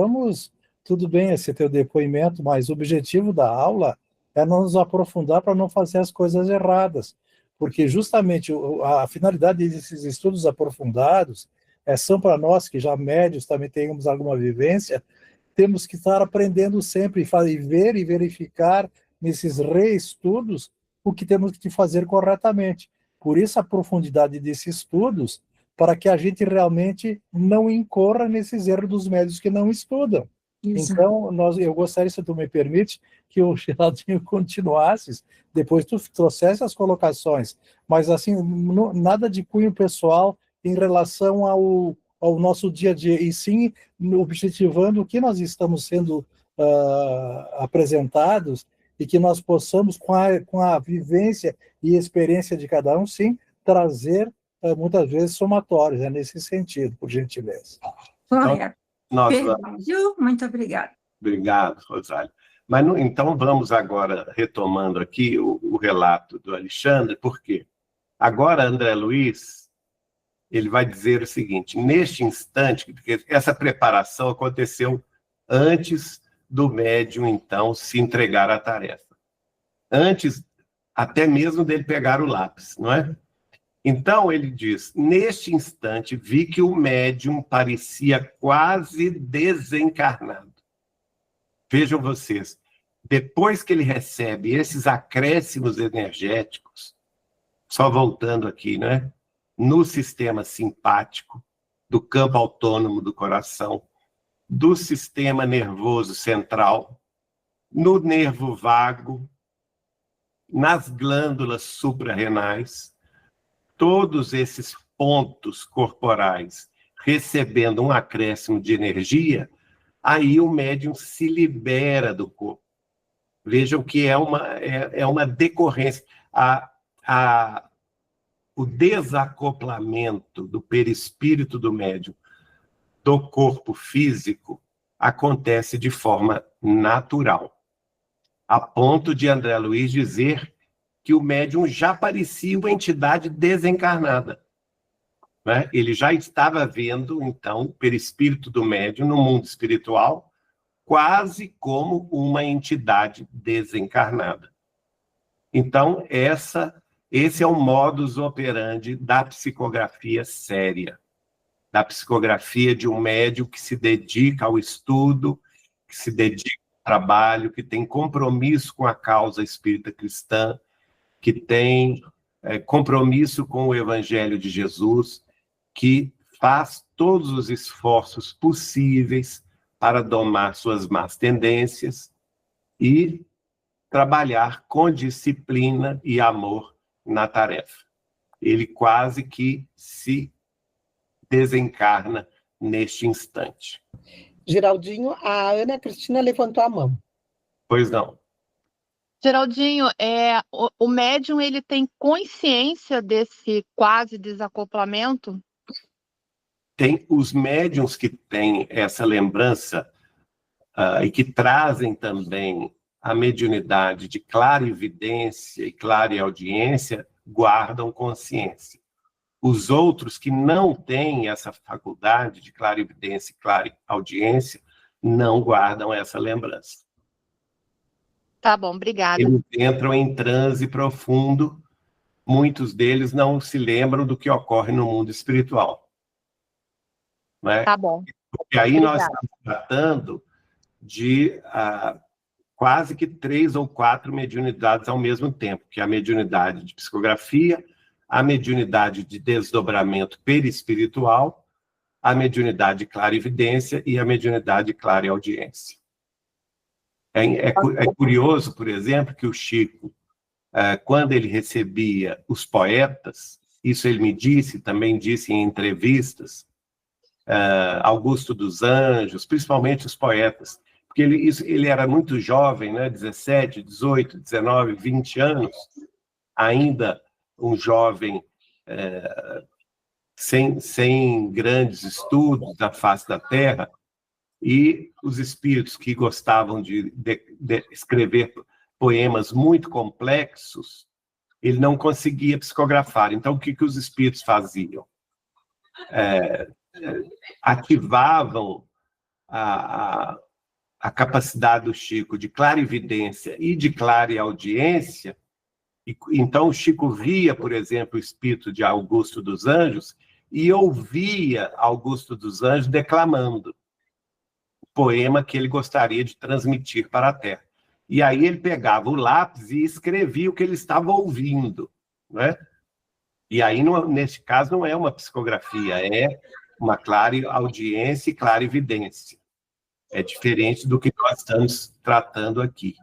C: tudo bem esse teu depoimento, mas o objetivo da aula é não nos aprofundar para não fazer as coisas erradas, porque justamente a finalidade desses estudos aprofundados são para nós, que já médios também temos alguma vivência, temos que estar aprendendo sempre, e ver e verificar nesses reestudos o que temos que fazer corretamente. Por isso a profundidade desses estudos, para que a gente realmente não incorra nesses erros dos médios que não estudam. Exato. Então, eu gostaria, se tu me permite, que o Geraldinho continuasse, depois tu trouxesse as colocações, mas assim, nada de cunho pessoal em relação ao nosso dia a dia, e sim objetivando o que nós estamos sendo apresentados, e que nós possamos, com a vivência e experiência de cada um, sim, trazer muitas vezes somatórios, nesse sentido, por gentileza.
E: Correto. Muito obrigada.
B: Obrigado, Rosália. Mas, então, vamos agora, retomando aqui o relato do Alexandre, por quê? Agora, André Luiz, ele vai dizer o seguinte: neste instante, porque essa preparação aconteceu antes do médium, então, se entregar à tarefa. Antes, até mesmo dele pegar o lápis, não é? Então, ele diz, neste instante, vi que o médium parecia quase desencarnado. Vejam vocês, depois que ele recebe esses acréscimos energéticos, só voltando aqui, né? No sistema simpático, do campo autônomo do coração, do sistema nervoso central, no nervo vago, nas glândulas suprarrenais, todos esses pontos corporais recebendo um acréscimo de energia, aí o médium se libera do corpo. Vejam que é uma decorrência. O desacoplamento do perispírito do médium do corpo físico acontece de forma natural, a ponto de André Luiz dizer que o médium já parecia uma entidade desencarnada, né? Ele já estava vendo, então, o perispírito do médium no mundo espiritual quase como uma entidade desencarnada. Então, esse é o modus operandi da psicografia séria, da psicografia de um médium que se dedica ao estudo, que se dedica ao trabalho, que tem compromisso com a causa espírita cristã, que tem compromisso com o Evangelho de Jesus, que faz todos os esforços possíveis para domar suas más tendências e trabalhar com disciplina e amor na tarefa. Ele quase que se desencarna neste instante.
A: Geraldinho, a Ana Cristina levantou a mão.
B: Pois não.
G: Geraldinho, o médium ele tem consciência desse quase desacoplamento?
B: Tem os médiuns que têm essa lembrança e que trazem também a mediunidade de clarividência e clareaudiência, guardam consciência. Os outros que não têm essa faculdade de clarividência e clareaudiência não guardam essa lembrança.
G: Tá bom, obrigada.
B: Eles entram em transe profundo, muitos deles não se lembram do que ocorre no mundo espiritual. Né?
G: Tá bom.
B: Porque aí
G: Obrigada.
B: nós estamos tratando de quase que 3 ou 4 mediunidades ao mesmo tempo, que é a mediunidade de psicografia, a mediunidade de desdobramento perispiritual, a mediunidade de clarividência e a mediunidade de clareaudiência. É curioso, por exemplo, que o Chico, quando ele recebia os poetas, isso ele me disse, também disse em entrevistas, Augusto dos Anjos, principalmente os poetas, porque ele era muito jovem, né, 17, 18, 19, 20 anos, ainda um jovem sem grandes estudos da face da Terra, e os espíritos que gostavam de escrever poemas muito complexos, ele não conseguia psicografar. Então, o que os espíritos faziam? Ativavam a capacidade do Chico de clarividência e de clareaudiência. Então, o Chico via, por exemplo, o espírito de Augusto dos Anjos e ouvia Augusto dos Anjos declamando o poema que ele gostaria de transmitir para a Terra. E aí ele pegava o lápis e escrevia o que ele estava ouvindo, né? E aí, neste caso, não é uma psicografia, é uma clareaudiência e clarividência. É diferente do que nós estamos tratando aqui.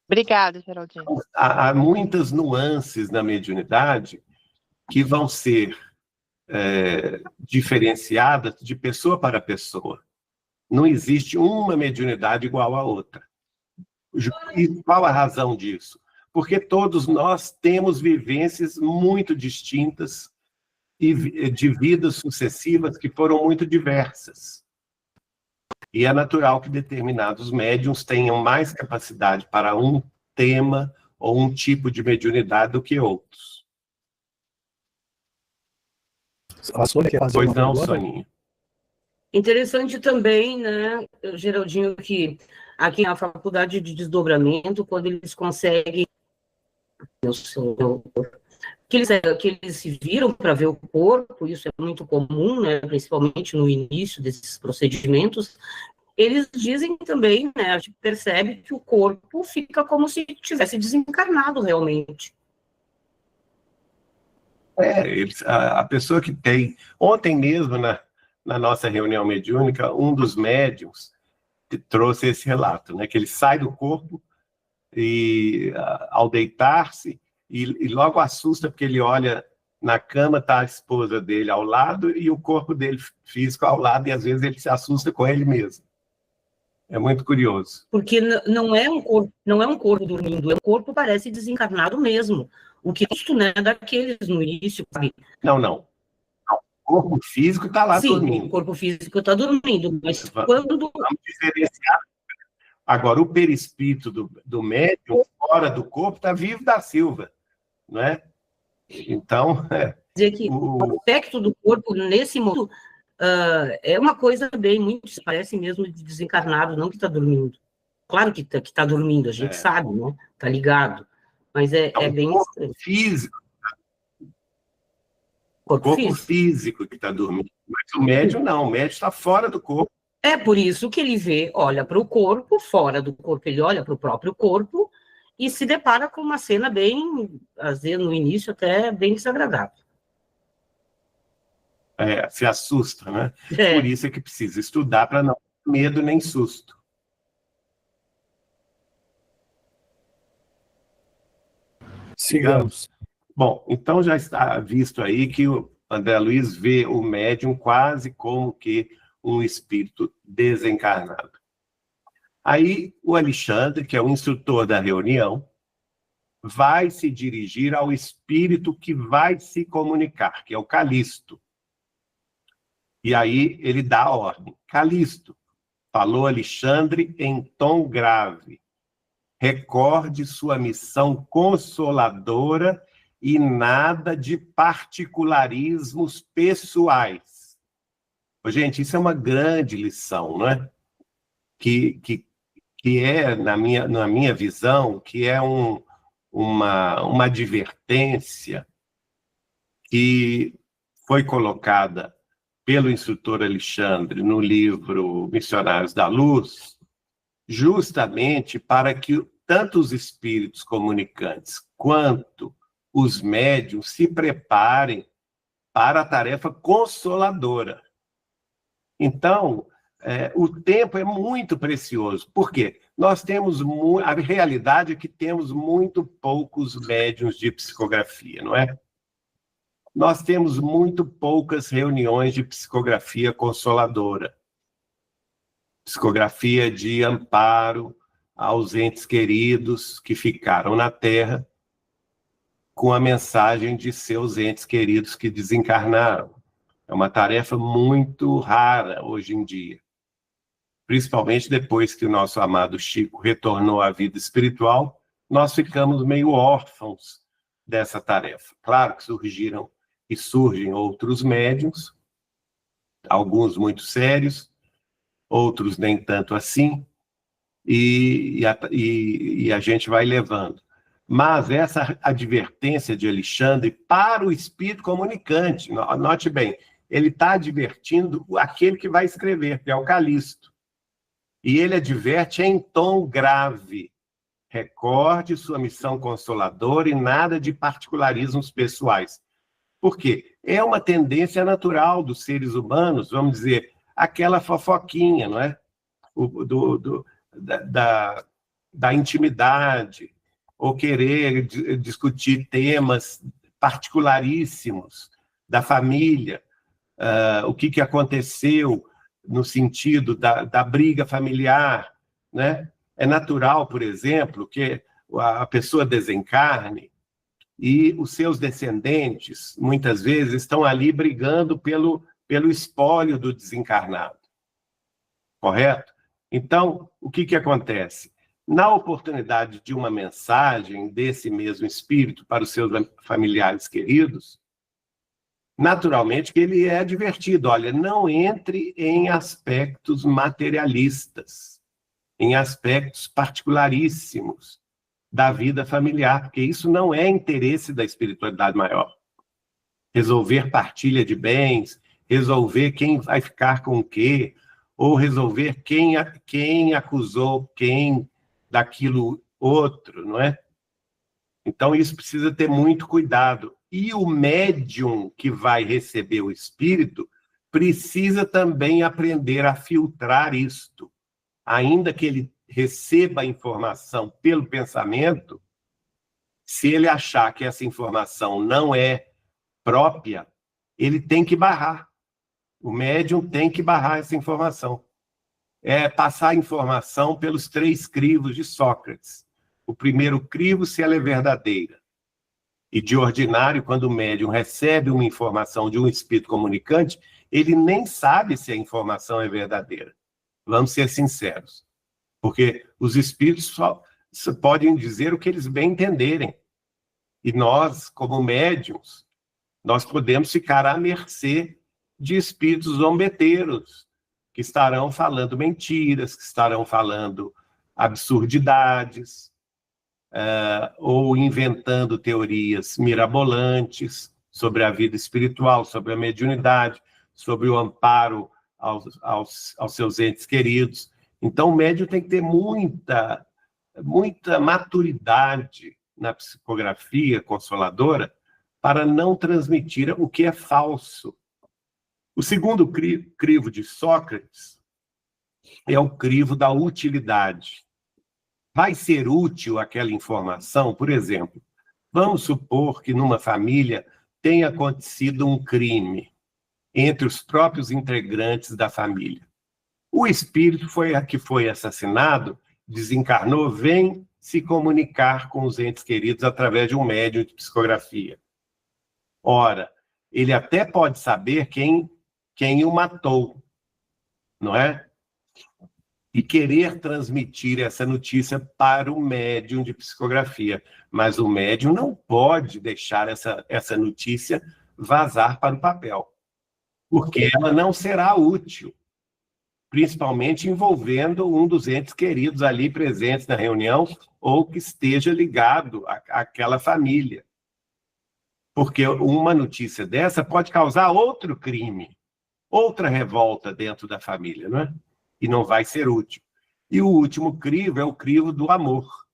G: Obrigada, Geraldinho.
B: Há muitas nuances na mediunidade que vão ser diferenciadas de pessoa para pessoa. Não existe uma mediunidade igual à outra. E qual a razão disso? Porque todos nós temos vivências muito distintas e de vidas sucessivas que foram muito diversas. E é natural que determinados médiuns tenham mais capacidade para um tema ou um tipo de mediunidade do que outros.
C: A Sônia quer fazer
B: Pois não,
C: pergunta?
B: Soninha.
F: Interessante também, né, Geraldinho, que aqui na faculdade de desdobramento, quando eles conseguem que eles se viram para ver o corpo, isso é muito comum, né, principalmente no início desses procedimentos, eles dizem também, né, a gente percebe que o corpo fica como se tivesse desencarnado realmente.
B: A pessoa que tem... Ontem mesmo, na nossa reunião mediúnica, um dos médiuns trouxe esse relato, né, que ele sai do corpo e, ao deitar-se, e logo assusta porque ele olha na cama, está a esposa dele ao lado e o corpo dele físico ao lado, e às vezes ele se assusta com ele mesmo. É muito curioso.
F: Porque não é um corpo dormindo, é um corpo que parece desencarnado mesmo. O que é, né, daqueles no início.
B: Não. O corpo físico está lá dormindo.
F: Sim, o corpo físico está dormindo, mas quando...
B: Vamos diferenciar. Agora, o perispírito do médium, fora do corpo, está vivo da Silva, não é? Então...
F: dizer que o aspecto do corpo, nesse momento, é uma coisa bem, muito, parece mesmo de desencarnado, não que está dormindo. Claro que está dormindo, a gente sabe, né? Está ligado, mas é bem...
B: corpo físico. Corpo físico que está dormindo. Mas o médium não, o médium está fora do corpo.
F: É por isso que ele olha para o corpo, fora do corpo, ele olha para o próprio corpo e se depara com uma cena bem, às vezes no início até bem desagradável.
B: Se assusta, né? Por isso é que precisa estudar para não ter medo nem susto.
C: Sigamos.
B: Bom, então já está visto aí que o André Luiz vê o médium quase como que um espírito desencarnado. Aí o Alexandre, que é o instrutor da reunião, vai se dirigir ao espírito que vai se comunicar, que é o Calixto. E aí ele dá a ordem. Calixto, falou Alexandre em tom grave. Recorde sua missão consoladora e nada de particularismos pessoais. Gente, isso é uma grande lição, não é? Que é, na minha visão, que é uma advertência que foi colocada pelo instrutor Alexandre no livro Missionários da Luz, justamente para que tanto os espíritos comunicantes quanto os médiuns se preparem para a tarefa consoladora. Então, o tempo é muito precioso. Por quê? Nós temos... A realidade é que temos muito poucos médiuns de psicografia, não é? Nós temos muito poucas reuniões de psicografia consoladora. Psicografia de amparo aos entes queridos que ficaram na Terra, com a mensagem de seus entes queridos que desencarnaram. É uma tarefa muito rara hoje em dia, principalmente depois que o nosso amado Chico retornou à vida espiritual, nós ficamos meio órfãos dessa tarefa. Claro que surgiram e surgem outros médiuns, alguns muito sérios, outros nem tanto assim, e a gente vai levando. Mas essa advertência de Alexandre para o espírito comunicante, note bem, ele está advertindo aquele que vai escrever, que é o Calixto. E ele adverte em tom grave. Recorde sua missão consoladora e nada de particularismos pessoais. Por quê? É uma tendência natural dos seres humanos, vamos dizer, aquela fofoquinha, não é? Da intimidade, ou querer discutir temas particularíssimos da família, o que aconteceu no sentido da briga familiar, né? É natural, por exemplo, que a pessoa desencarne e os seus descendentes, muitas vezes, estão ali brigando pelo espólio do desencarnado. Correto? Então, o que acontece? Na oportunidade de uma mensagem desse mesmo espírito para os seus familiares queridos, naturalmente que ele é advertido, olha, não entre em aspectos materialistas, em aspectos particularíssimos da vida familiar, porque isso não é interesse da espiritualidade maior. Resolver partilha de bens, resolver quem vai ficar com o quê, ou resolver quem acusou quem daquilo outro, não é? Então, isso precisa ter muito cuidado. E o médium que vai receber o espírito precisa também aprender a filtrar isto. Ainda que ele receba a informação pelo pensamento, se ele achar que essa informação não é própria, ele tem que barrar. O médium tem que barrar essa informação. É passar a informação pelos 3 crivos de Sócrates. O primeiro crivo, se ela é verdadeira. E, de ordinário, quando o médium recebe uma informação de um espírito comunicante, ele nem sabe se a informação é verdadeira. Vamos ser sinceros. Porque os espíritos só podem dizer o que eles bem entenderem. E nós, como médiums, nós podemos ficar à mercê de espíritos zombeteiros, que estarão falando mentiras, que estarão falando absurdidades, ou inventando teorias mirabolantes sobre a vida espiritual, sobre a mediunidade, sobre o amparo aos seus entes queridos. Então, o médium tem que ter muita maturidade na psicografia consoladora para não transmitir o que é falso. O segundo crivo de Sócrates é o crivo da utilidade. Vai ser útil aquela informação? Por exemplo, vamos supor que numa família tenha acontecido um crime entre os próprios integrantes da família. O espírito que foi assassinado, desencarnou, vem se comunicar com os entes queridos através de um médium de psicografia. Ora, ele até pode saber quem o matou, não é? E querer transmitir essa notícia para o médium de psicografia. Mas o médium não pode deixar essa notícia vazar para o papel, porque ela não será útil, principalmente envolvendo um dos entes queridos ali presentes na reunião ou que esteja ligado àquela família. Porque uma notícia dessa pode causar outro crime, outra revolta dentro da família, não é? E não vai ser útil. E o último crivo é o crivo do amor.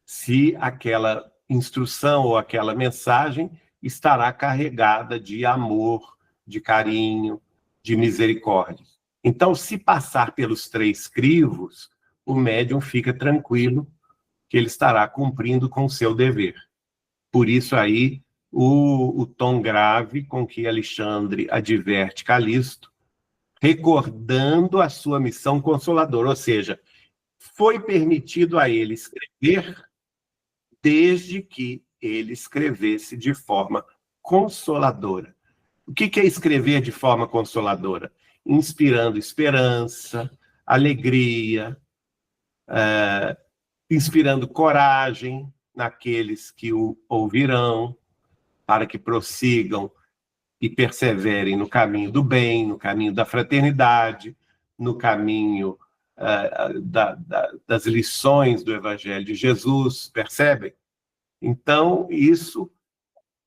B: Se aquela instrução ou aquela mensagem estará carregada de amor, de carinho, de misericórdia. Então, se passar pelos 3 crivos, o médium fica tranquilo que ele estará cumprindo com o seu dever. Por isso aí, o tom grave com que Alexandre adverte Calixto, recordando a sua missão consoladora, ou seja, foi permitido a ele escrever desde que ele escrevesse de forma consoladora. O que é escrever de forma consoladora? Inspirando esperança, alegria, inspirando coragem naqueles que o ouvirão, para que prossigam e perseverem no caminho do bem, no caminho da fraternidade, no caminho das lições do Evangelho de Jesus, percebem? Então, isso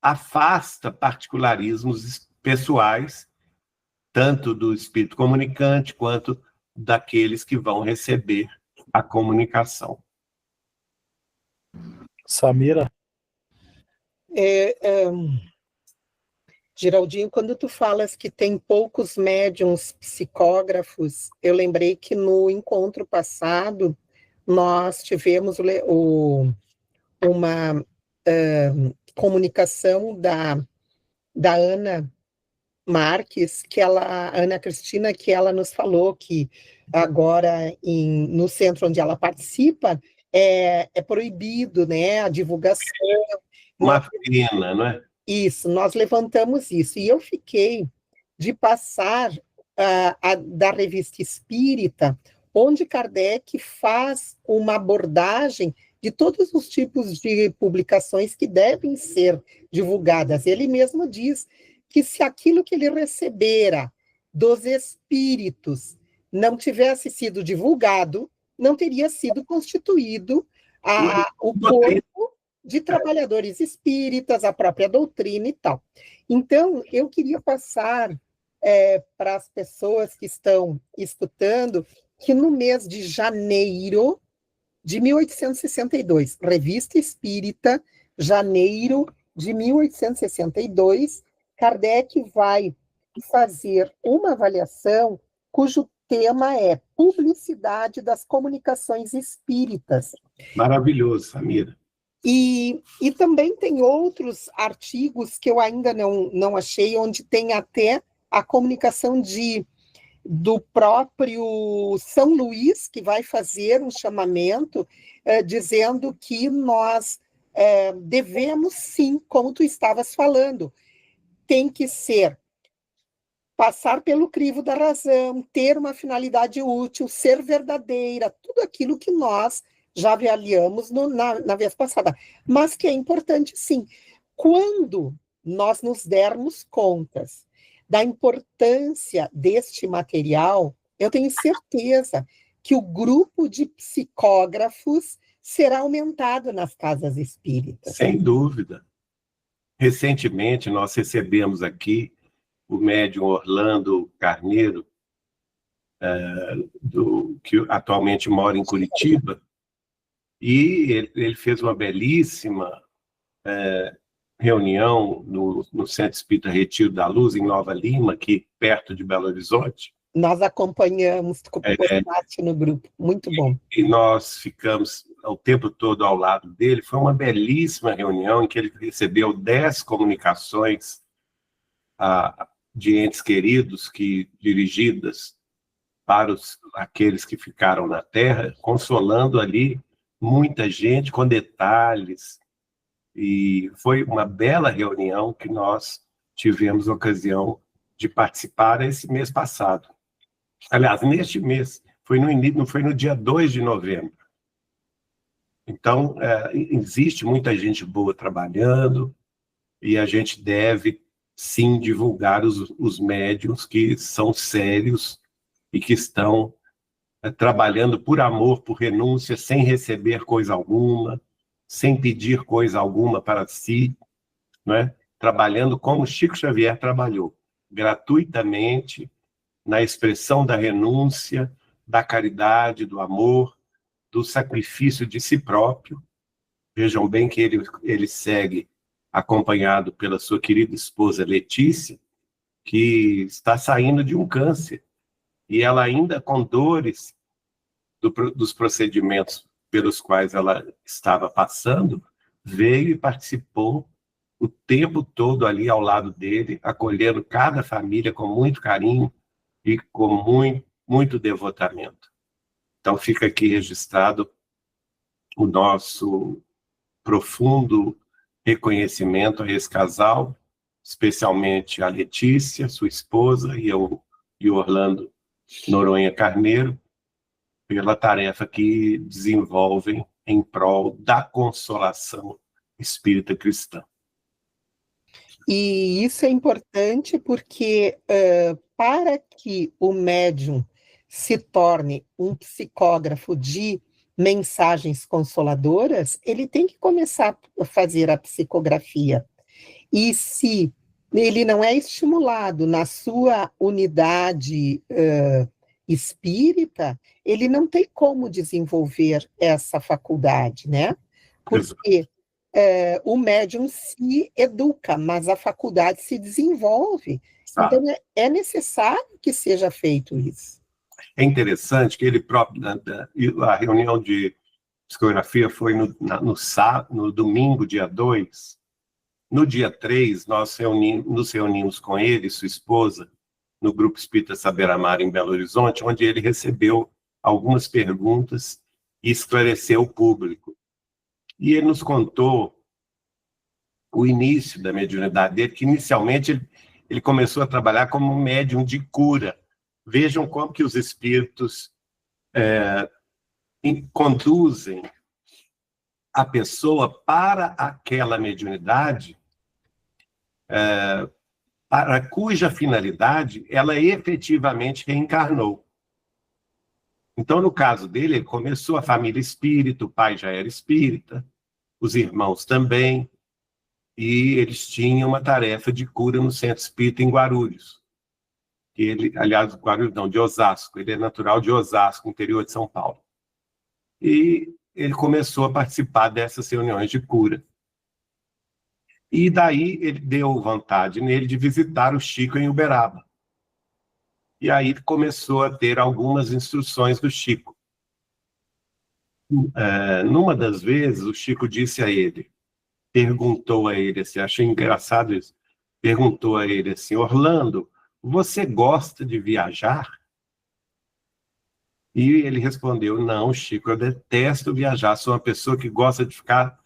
B: afasta particularismos pessoais, tanto do espírito comunicante, quanto daqueles que vão receber a comunicação.
C: Samira?
A: Geraldinho, quando tu falas que tem poucos médiums psicógrafos, eu lembrei que no encontro passado nós tivemos uma comunicação da Ana Marques, Ana Cristina, que ela nos falou que agora no centro onde ela participa é proibido, né, a divulgação.
B: Uma pena, não é?
A: Isso, nós levantamos isso. E eu fiquei de passar da Revista Espírita, onde Kardec faz uma abordagem de todos os tipos de publicações que devem ser divulgadas. Ele mesmo diz que se aquilo que ele recebera dos espíritos não tivesse sido divulgado, não teria sido constituído o corpo de trabalhadores espíritas, a própria doutrina e tal. Então, eu queria passar para as pessoas que estão escutando que no mês de janeiro de 1862, Revista Espírita, janeiro de 1862, Kardec vai fazer uma avaliação cujo tema é Publicidade das Comunicações Espíritas.
B: Maravilhoso, Samira.
A: E também tem outros artigos que eu ainda não achei, onde tem até a comunicação do próprio São Luís, que vai fazer um chamamento dizendo que nós devemos, sim, como tu estavas falando, tem que ser passar pelo crivo da razão, ter uma finalidade útil, ser verdadeira, tudo aquilo que nós já avaliamos na vez passada, mas que é importante, sim. Quando nós nos dermos contas da importância deste material, eu tenho certeza que o grupo de psicógrafos será aumentado nas casas espíritas.
B: Sem dúvida. Recentemente, nós recebemos aqui o médium Orlando Carneiro, que atualmente mora em Curitiba, e ele fez uma belíssima reunião no Centro Espírita Retiro da Luz, em Nova Lima, aqui perto de Belo Horizonte.
A: Nós acompanhamos, postaste no grupo, muito bom.
B: E nós ficamos o tempo todo ao lado dele. Foi uma belíssima reunião em que ele recebeu 10 comunicações de entes queridos dirigidas para aqueles que ficaram na Terra, consolando ali muita gente com detalhes. E foi uma bela reunião que nós tivemos a ocasião de participar esse mês passado. Aliás, neste mês, não foi no dia 2 de novembro. Então, existe muita gente boa trabalhando e a gente deve, sim, divulgar os médiuns que são sérios e que estão trabalhando por amor, por renúncia, sem receber coisa alguma, sem pedir coisa alguma para si, não é? Trabalhando como Chico Xavier trabalhou, gratuitamente, na expressão da renúncia, da caridade, do amor, do sacrifício de si próprio. Vejam bem que ele segue acompanhado pela sua querida esposa Letícia, que está saindo de um câncer, e ela ainda com dores dos procedimentos pelos quais ela estava passando, veio e participou o tempo todo ali ao lado dele, acolhendo cada família com muito carinho e com muito devotamento. Então fica aqui registrado o nosso profundo reconhecimento a esse casal, especialmente a Letícia, sua esposa, e o Orlando Noronha Carneiro, pela tarefa que desenvolvem em prol da consolação espírita cristã.
A: E isso é importante porque, para que o médium se torne um psicógrafo de mensagens consoladoras, ele tem que começar a fazer a psicografia. E se ele não é estimulado na sua unidade espírita, ele não tem como desenvolver essa faculdade, né? Porque o médium se educa, mas a faculdade se desenvolve. Então, é necessário que seja feito isso.
B: É interessante que ele próprio, a reunião de psicografia foi no domingo, dia 2. No dia 3, nós nos reunimos com ele e sua esposa no Grupo Espírita Saber Amar em Belo Horizonte, onde ele recebeu algumas perguntas e esclareceu o público. E ele nos contou o início da mediunidade dele, que inicialmente ele começou a trabalhar como um médium de cura. Vejam como que os espíritos conduzem a pessoa para aquela mediunidade, para cuja finalidade ela efetivamente reencarnou. Então, no caso dele, ele começou a família espírita, o pai já era espírita, os irmãos também, e eles tinham uma tarefa de cura no Centro Espírita em Guarulhos. Aliás, Guarulhos não, de Osasco, ele é natural de Osasco, interior de São Paulo. E ele começou a participar dessas reuniões de cura. E daí ele deu vontade nele de visitar o Chico em Uberaba. E aí começou a ter algumas instruções do Chico. Numa das vezes, o Chico disse a ele, perguntou a ele, assim, achei engraçado isso, perguntou a ele assim, Orlando, você gosta de viajar? E ele respondeu, não, Chico, eu detesto viajar, sou uma pessoa que gosta de ficar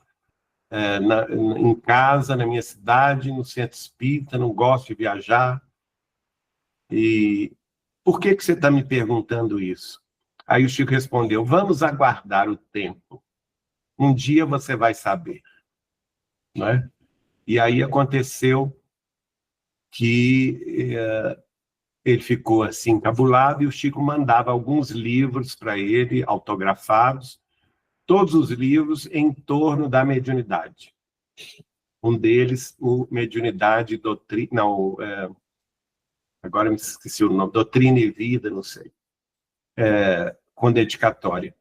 B: em casa, na minha cidade, no centro espírita, não gosto de viajar. E por que você está me perguntando isso? Aí o Chico respondeu, vamos aguardar o tempo. Um dia você vai saber. Não é? E aí aconteceu que ele ficou assim encabulado e o Chico mandava alguns livros para ele, autografados, todos os livros em torno da mediunidade. Um deles, o Mediunidade e Doutrina, não, agora me esqueci o nome, Doutrina e Vida, não sei, com dedicatória.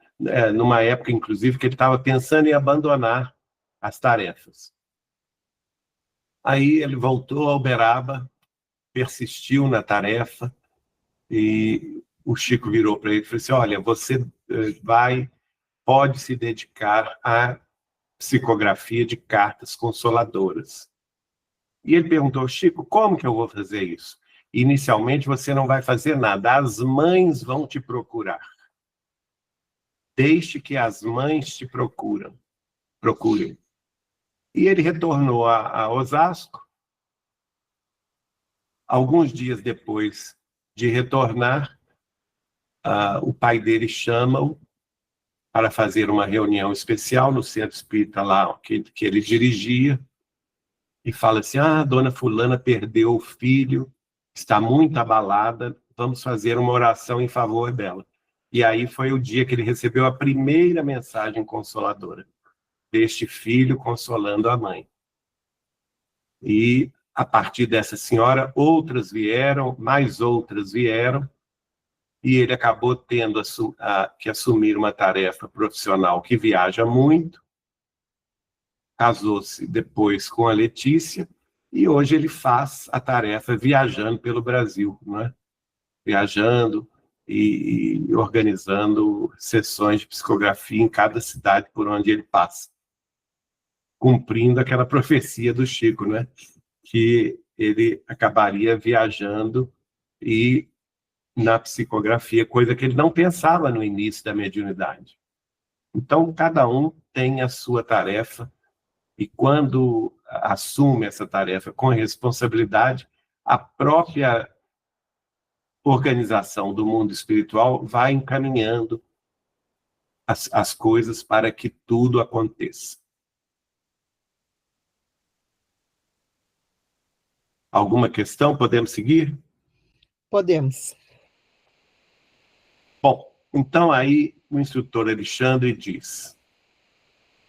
B: Numa época, inclusive, que ele estava pensando em abandonar as tarefas. Aí ele voltou a Uberaba, persistiu na tarefa, e o Chico virou para ele e falou assim, olha, você pode se dedicar à psicografia de cartas consoladoras. E ele perguntou, Chico, como que eu vou fazer isso? Inicialmente você não vai fazer nada, as mães vão te procurar. Deixe que as mães te procurem. E ele retornou a Osasco. Alguns dias depois de retornar, o pai dele chama-o para fazer uma reunião especial no centro espírita lá que ele dirigia, e fala assim, dona fulana perdeu o filho, está muito abalada, vamos fazer uma oração em favor dela. E aí foi o dia que ele recebeu a primeira mensagem consoladora, deste filho consolando a mãe. E a partir dessa senhora, outras vieram, mais outras vieram, e ele acabou tendo que assumir uma tarefa profissional que viaja muito, casou-se depois com a Letícia, e hoje ele faz a tarefa viajando pelo Brasil, né? Viajando e organizando sessões de psicografia em cada cidade por onde ele passa, cumprindo aquela profecia do Chico, né? Que ele acabaria viajando e na psicografia, coisa que ele não pensava no início da mediunidade. Então, cada um tem a sua tarefa, e quando assume essa tarefa com responsabilidade, a própria organização do mundo espiritual vai encaminhando as coisas para que tudo aconteça. Alguma questão? Podemos seguir?
A: Podemos.
B: Bom, então aí o instrutor Alexandre diz,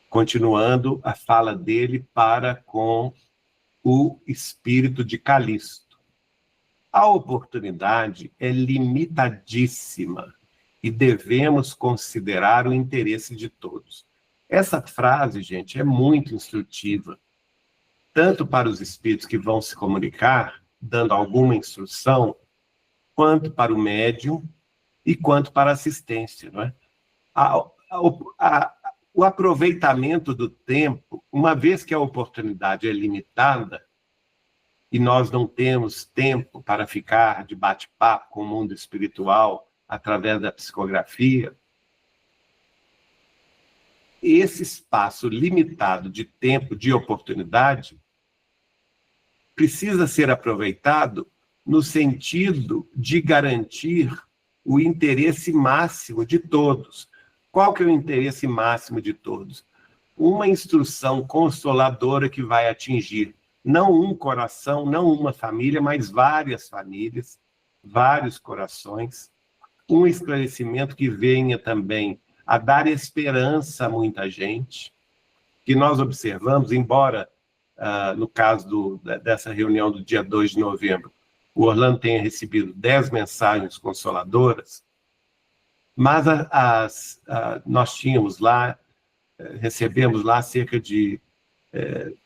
B: continuando a fala dele para com o espírito de Calixto. A oportunidade é limitadíssima e devemos considerar o interesse de todos. Essa frase, gente, é muito instrutiva, tanto para os espíritos que vão se comunicar, dando alguma instrução, quanto para o médium e quanto para a assistência, não é? O aproveitamento do tempo, uma vez que a oportunidade é limitada, e nós não temos tempo para ficar de bate-papo com o mundo espiritual através da psicografia, esse espaço limitado de tempo, de oportunidade, precisa ser aproveitado no sentido de garantir o interesse máximo de todos. Qual que é o interesse máximo de todos? Uma instrução consoladora que vai atingir não um coração, não uma família, mas várias famílias, vários corações. Um esclarecimento que venha também a dar esperança a muita gente, que nós observamos, embora, no caso dessa reunião do dia 2 de novembro, o Orlando tenha recebido 10 mensagens consoladoras, mas nós tínhamos lá, recebemos lá cerca de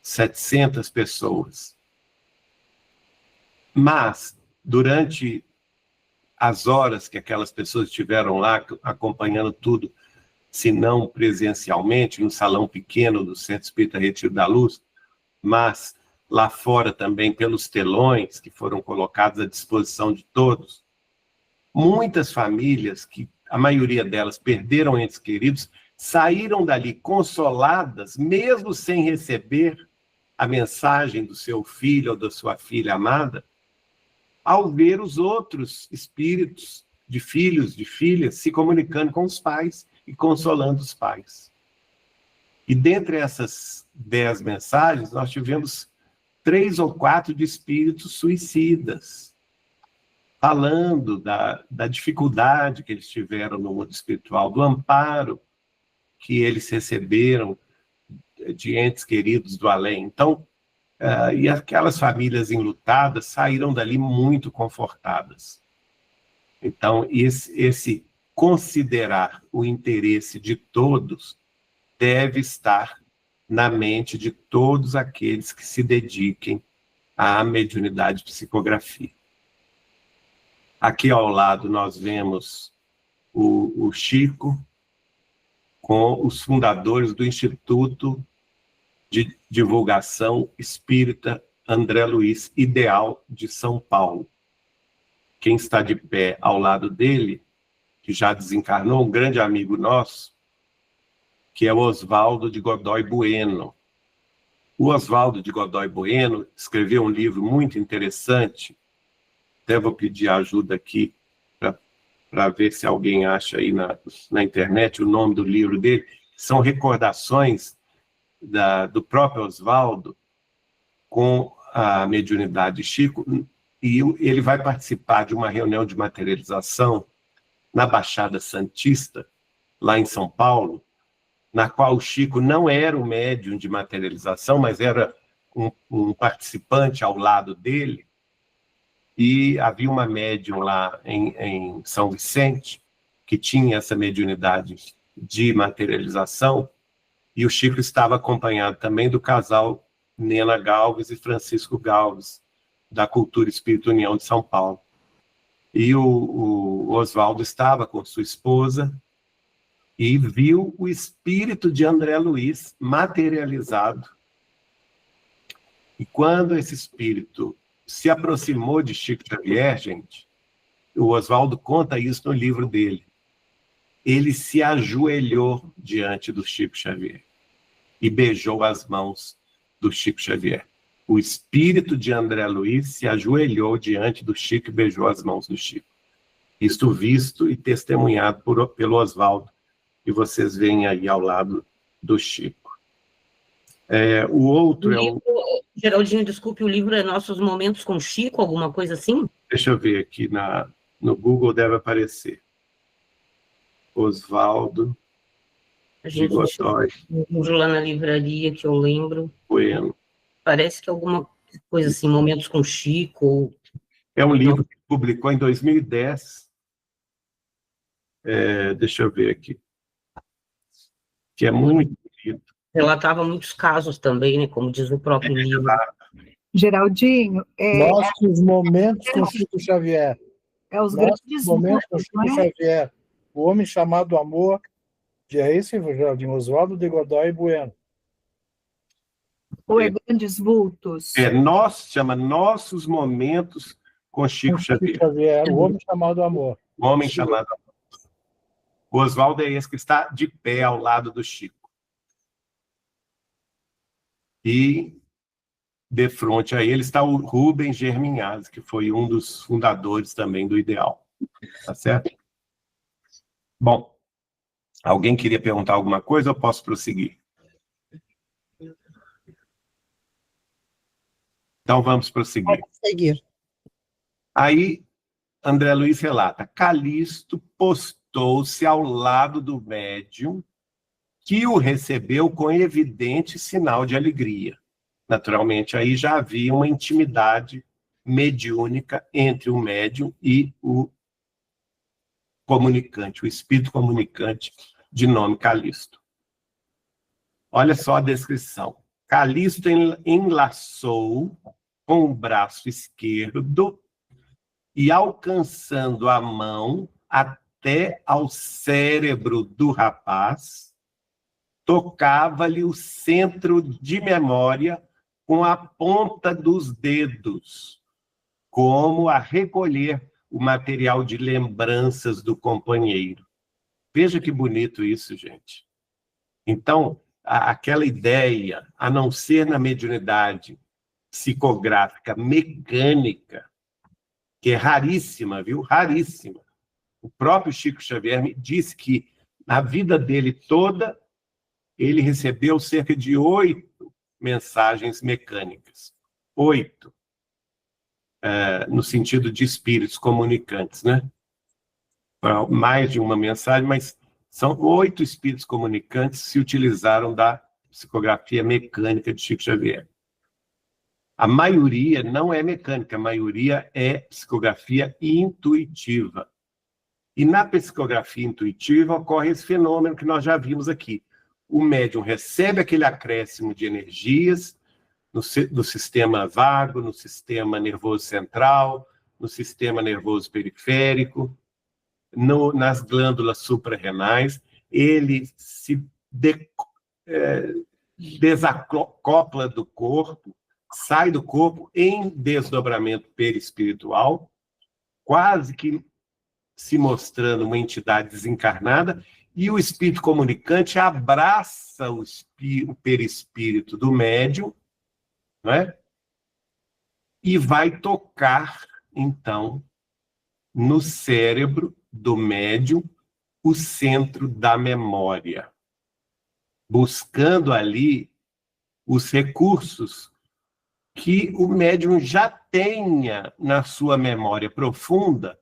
B: 700 pessoas. Mas, durante as horas que aquelas pessoas estiveram lá acompanhando tudo, se não presencialmente, no salão pequeno do Centro Espírita Retiro da Luz, mas lá fora também pelos telões que foram colocados à disposição de todos, muitas famílias, que a maioria delas perderam entes queridos, saíram dali consoladas, mesmo sem receber a mensagem do seu filho ou da sua filha amada, ao ver os outros espíritos de filhos, de filhas, se comunicando com os pais e consolando os pais. E dentre essas 10 mensagens, nós tivemos 3 ou 4 de espíritos suicidas, falando da dificuldade que eles tiveram no mundo espiritual, do amparo que eles receberam de entes queridos do além. Então, e aquelas famílias enlutadas saíram dali muito confortadas. Então, esse considerar o interesse de todos deve estar na mente de todos aqueles que se dediquem à mediunidade e psicografia. Aqui ao lado nós vemos o Chico com os fundadores do Instituto de Divulgação Espírita André Luiz Ideal de São Paulo. Quem está de pé ao lado dele, que já desencarnou, um grande amigo nosso, que é o Oswaldo de Godoy Bueno. O Oswaldo de Godoy Bueno escreveu um livro muito interessante, até vou pedir ajuda aqui para ver se alguém acha aí na internet o nome do livro dele. São recordações do próprio Oswaldo com a mediunidade de Chico, e ele vai participar de uma reunião de materialização na Baixada Santista, lá em São Paulo, na qual o Chico não era o médium de materialização, mas era um participante ao lado dele, e havia uma médium lá em São Vicente, que tinha essa mediunidade de materialização, e o Chico estava acompanhado também do casal Nena Galves e Francisco Galves, da Cultura Espírita União de São Paulo. E o Oswaldo estava com sua esposa e viu o espírito de André Luiz materializado. E quando esse espírito se aproximou de Chico Xavier, gente, o Oswaldo conta isso no livro dele. Ele se ajoelhou diante do Chico Xavier e beijou as mãos do Chico Xavier. O espírito de André Luiz se ajoelhou diante do Chico e beijou as mãos do Chico. Isto visto e testemunhado pelo Oswaldo, e vocês veem aí ao lado do Chico. O outro
F: Geraldinho, desculpe, o livro é Nossos Momentos com Chico, alguma coisa assim?
B: Deixa eu ver aqui, no Google deve aparecer. Oswaldo de Godoy
F: Lá na livraria que eu lembro.
B: Bueno.
F: Parece que alguma coisa assim, Momentos com Chico.
B: É um livro que publicou em 2010. Deixa eu ver aqui. Que é muito bonito.
F: Relatava muitos casos também, né? Como diz o próprio livro.
H: Geraldinho,
C: Nossos momentos com Chico Xavier.
H: os grandes
C: Momentos com
H: mundos,
C: Chico
H: não é?
C: Xavier. O Homem Chamado Amor, de esse, Geraldinho, Oswaldo de Godoy Bueno.
H: Ou é grandes vultos?
B: Chama Nossos Momentos com Chico Xavier.
C: O Homem Chamado Amor.
B: O Homem Chamado Amor. O Oswaldo é esse que está de pé ao lado do Chico. E, de frente a ele, está o Rubens Germinhazzi, que foi um dos fundadores também do Ideal. Tá certo? Bom, alguém queria perguntar alguma coisa ou posso prosseguir? Então, vamos prosseguir.
A: Vamos seguir.
B: Aí, André Luiz relata, Calixto postou-se ao lado do médium, que o recebeu com evidente sinal de alegria. Naturalmente, aí já havia uma intimidade mediúnica entre o médium e o comunicante, o espírito comunicante de nome Calixto. Olha só a descrição. Calixto enlaçou com o braço esquerdo e, alcançando a mão até ao cérebro do rapaz, tocava-lhe o centro de memória com a ponta dos dedos, como a recolher o material de lembranças do companheiro. Veja que bonito isso, gente. Então, aquela ideia, a não ser na mediunidade psicográfica mecânica, que é raríssima, viu? Raríssima. O próprio Chico Xavier me disse que, na vida dele toda, ele recebeu cerca de 8 mensagens mecânicas. 8. No sentido de espíritos comunicantes, né? Mais de uma mensagem, mas são 8 espíritos comunicantes que se utilizaram da psicografia mecânica de Chico Xavier. A maioria não é mecânica, a maioria é psicografia intuitiva. E na psicografia intuitiva ocorre esse fenômeno que nós já vimos aqui. O médium recebe aquele acréscimo de energias no sistema vago, no sistema nervoso central, no sistema nervoso periférico, nas glândulas suprarrenais, ele se desacopla do corpo, sai do corpo em desdobramento perispiritual, quase que se mostrando uma entidade desencarnada, e o espírito comunicante abraça o perispírito do médium, não é? E vai tocar, então, no cérebro do médium, o centro da memória, buscando ali os recursos que o médium já tenha na sua memória profunda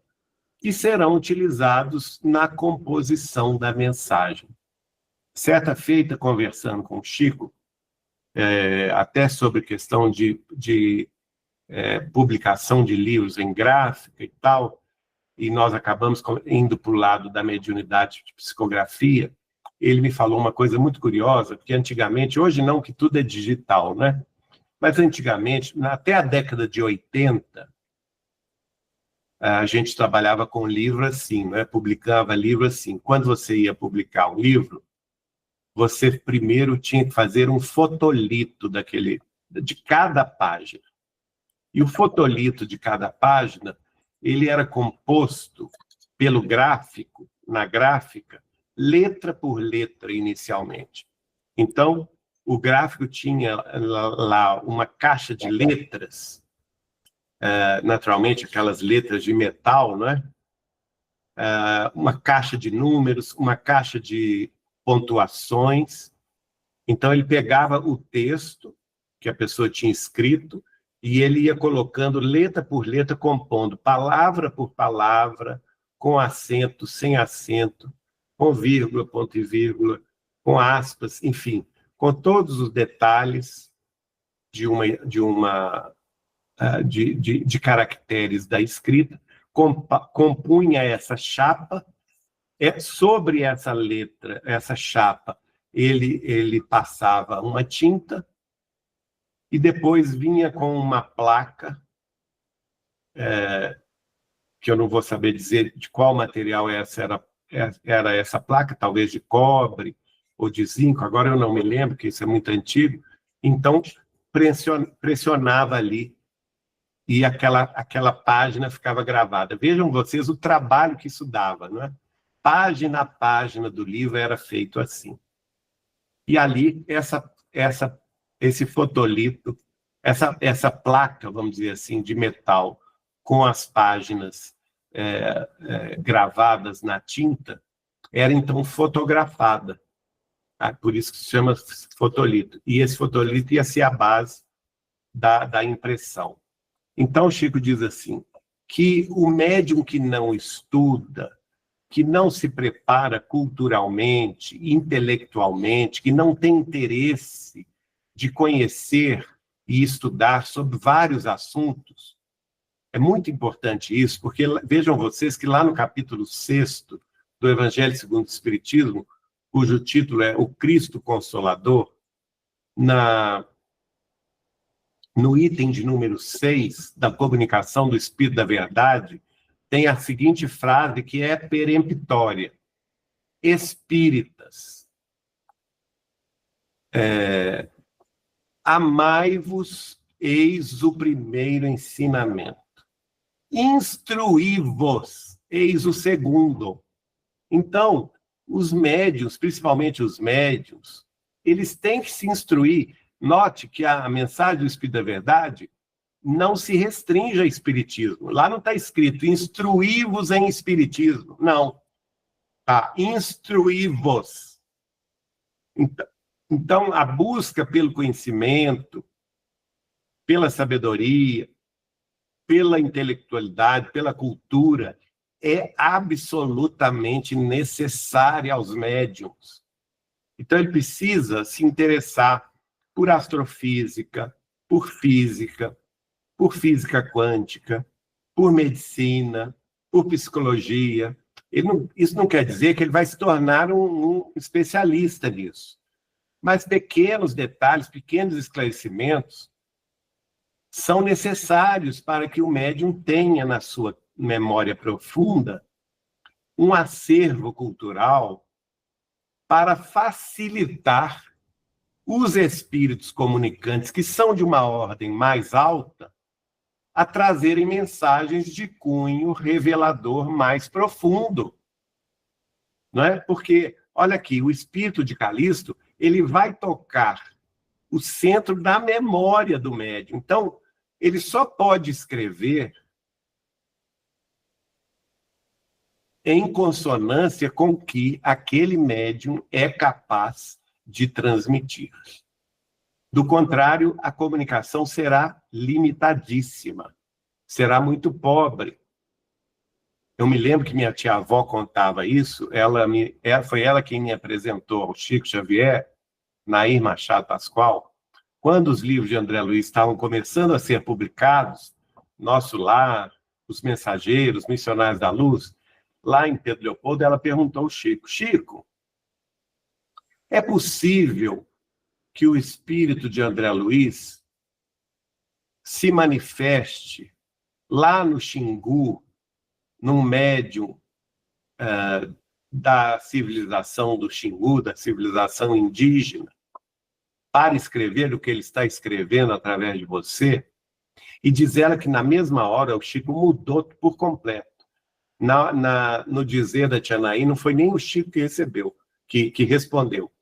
B: e serão utilizados na composição da mensagem. Certa feita, conversando com o Chico, até sobre questão de publicação de livros em gráfica e tal, e nós acabamos indo para o lado da mediunidade de psicografia, ele me falou uma coisa muito curiosa, porque antigamente, hoje não, que tudo é digital, né? Mas antigamente, até a década de 80, a gente trabalhava com livro assim, né? Publicava livro assim. Quando você ia publicar um livro, você primeiro tinha que fazer um fotolito de cada página. E o fotolito de cada página, ele era composto pelo gráfico, na gráfica, letra por letra inicialmente. Então, o gráfico tinha lá uma caixa de letras, naturalmente aquelas letras de metal, não é? Uma caixa de números, uma caixa de pontuações. Então, ele pegava o texto que a pessoa tinha escrito e ele ia colocando letra por letra, compondo palavra por palavra, com acento, sem acento, com vírgula, ponto e vírgula, com aspas, enfim, com todos os detalhes de caracteres da escrita, compunha essa chapa. Sobre essa letra, essa chapa, ele passava uma tinta e depois vinha com uma placa, que eu não vou saber dizer de qual material era essa placa, talvez de cobre ou de zinco, agora eu não me lembro, porque isso é muito antigo. Então, pressionava ali e aquela página ficava gravada. Vejam vocês o trabalho que isso dava, não é? Página a página do livro era feito assim. E ali, esse fotolito, essa placa, vamos dizer assim, de metal, com as páginas gravadas na tinta, era então fotografada. Tá? Por isso que se chama fotolito. E esse fotolito ia ser a base da impressão. Então, Chico diz assim, que o médium que não estuda, que não se prepara culturalmente, intelectualmente, que não tem interesse de conhecer e estudar sobre vários assuntos, é muito importante isso, porque vejam vocês que lá no capítulo 6º do Evangelho segundo o Espiritismo, cujo título é O Cristo Consolador, no item de número 6 da comunicação do Espírito da Verdade, tem a seguinte frase que é peremptória: espíritas, amai-vos, eis o primeiro ensinamento. Instruí-vos, eis o segundo. Então, os médiuns, principalmente os médiuns, eles têm que se instruir. Note que a mensagem do Espírito da Verdade não se restringe ao espiritismo. Lá não está escrito instruí-vos em espiritismo. Não. Tá, instruí-vos. Então, a busca pelo conhecimento, pela sabedoria, pela intelectualidade, pela cultura, é absolutamente necessária aos médiuns. Então, ele precisa se interessar por astrofísica, por física quântica, por medicina, por psicologia. Isso não quer dizer que ele vai se tornar um especialista nisso. Mas pequenos detalhes, pequenos esclarecimentos são necessários para que o médium tenha na sua memória profunda um acervo cultural para facilitar os espíritos comunicantes, que são de uma ordem mais alta, a trazerem mensagens de cunho revelador mais profundo. Não é? Porque, olha aqui, o espírito de Calixto, ele vai tocar o centro da memória do médium. Então, ele só pode escrever em consonância com o que aquele médium é capaz de transmitir. Do contrário, a comunicação será limitadíssima, será muito pobre. Eu me lembro que minha tia-avó contava isso, foi ela quem me apresentou ao Chico Xavier, Nair Machado Pascoal, quando os livros de André Luiz estavam começando a ser publicados, Nosso Lar, Os Mensageiros, Missionários da Luz, lá em Pedro Leopoldo, ela perguntou ao Chico: Chico, é possível que o espírito de André Luiz se manifeste lá no Xingu, num médium da civilização do Xingu, da civilização indígena, para escrever o que ele está escrevendo através de você? E diz ela que na mesma hora o Chico mudou por completo. No dizer da tia Naí, não foi nem o Chico que recebeu, que respondeu.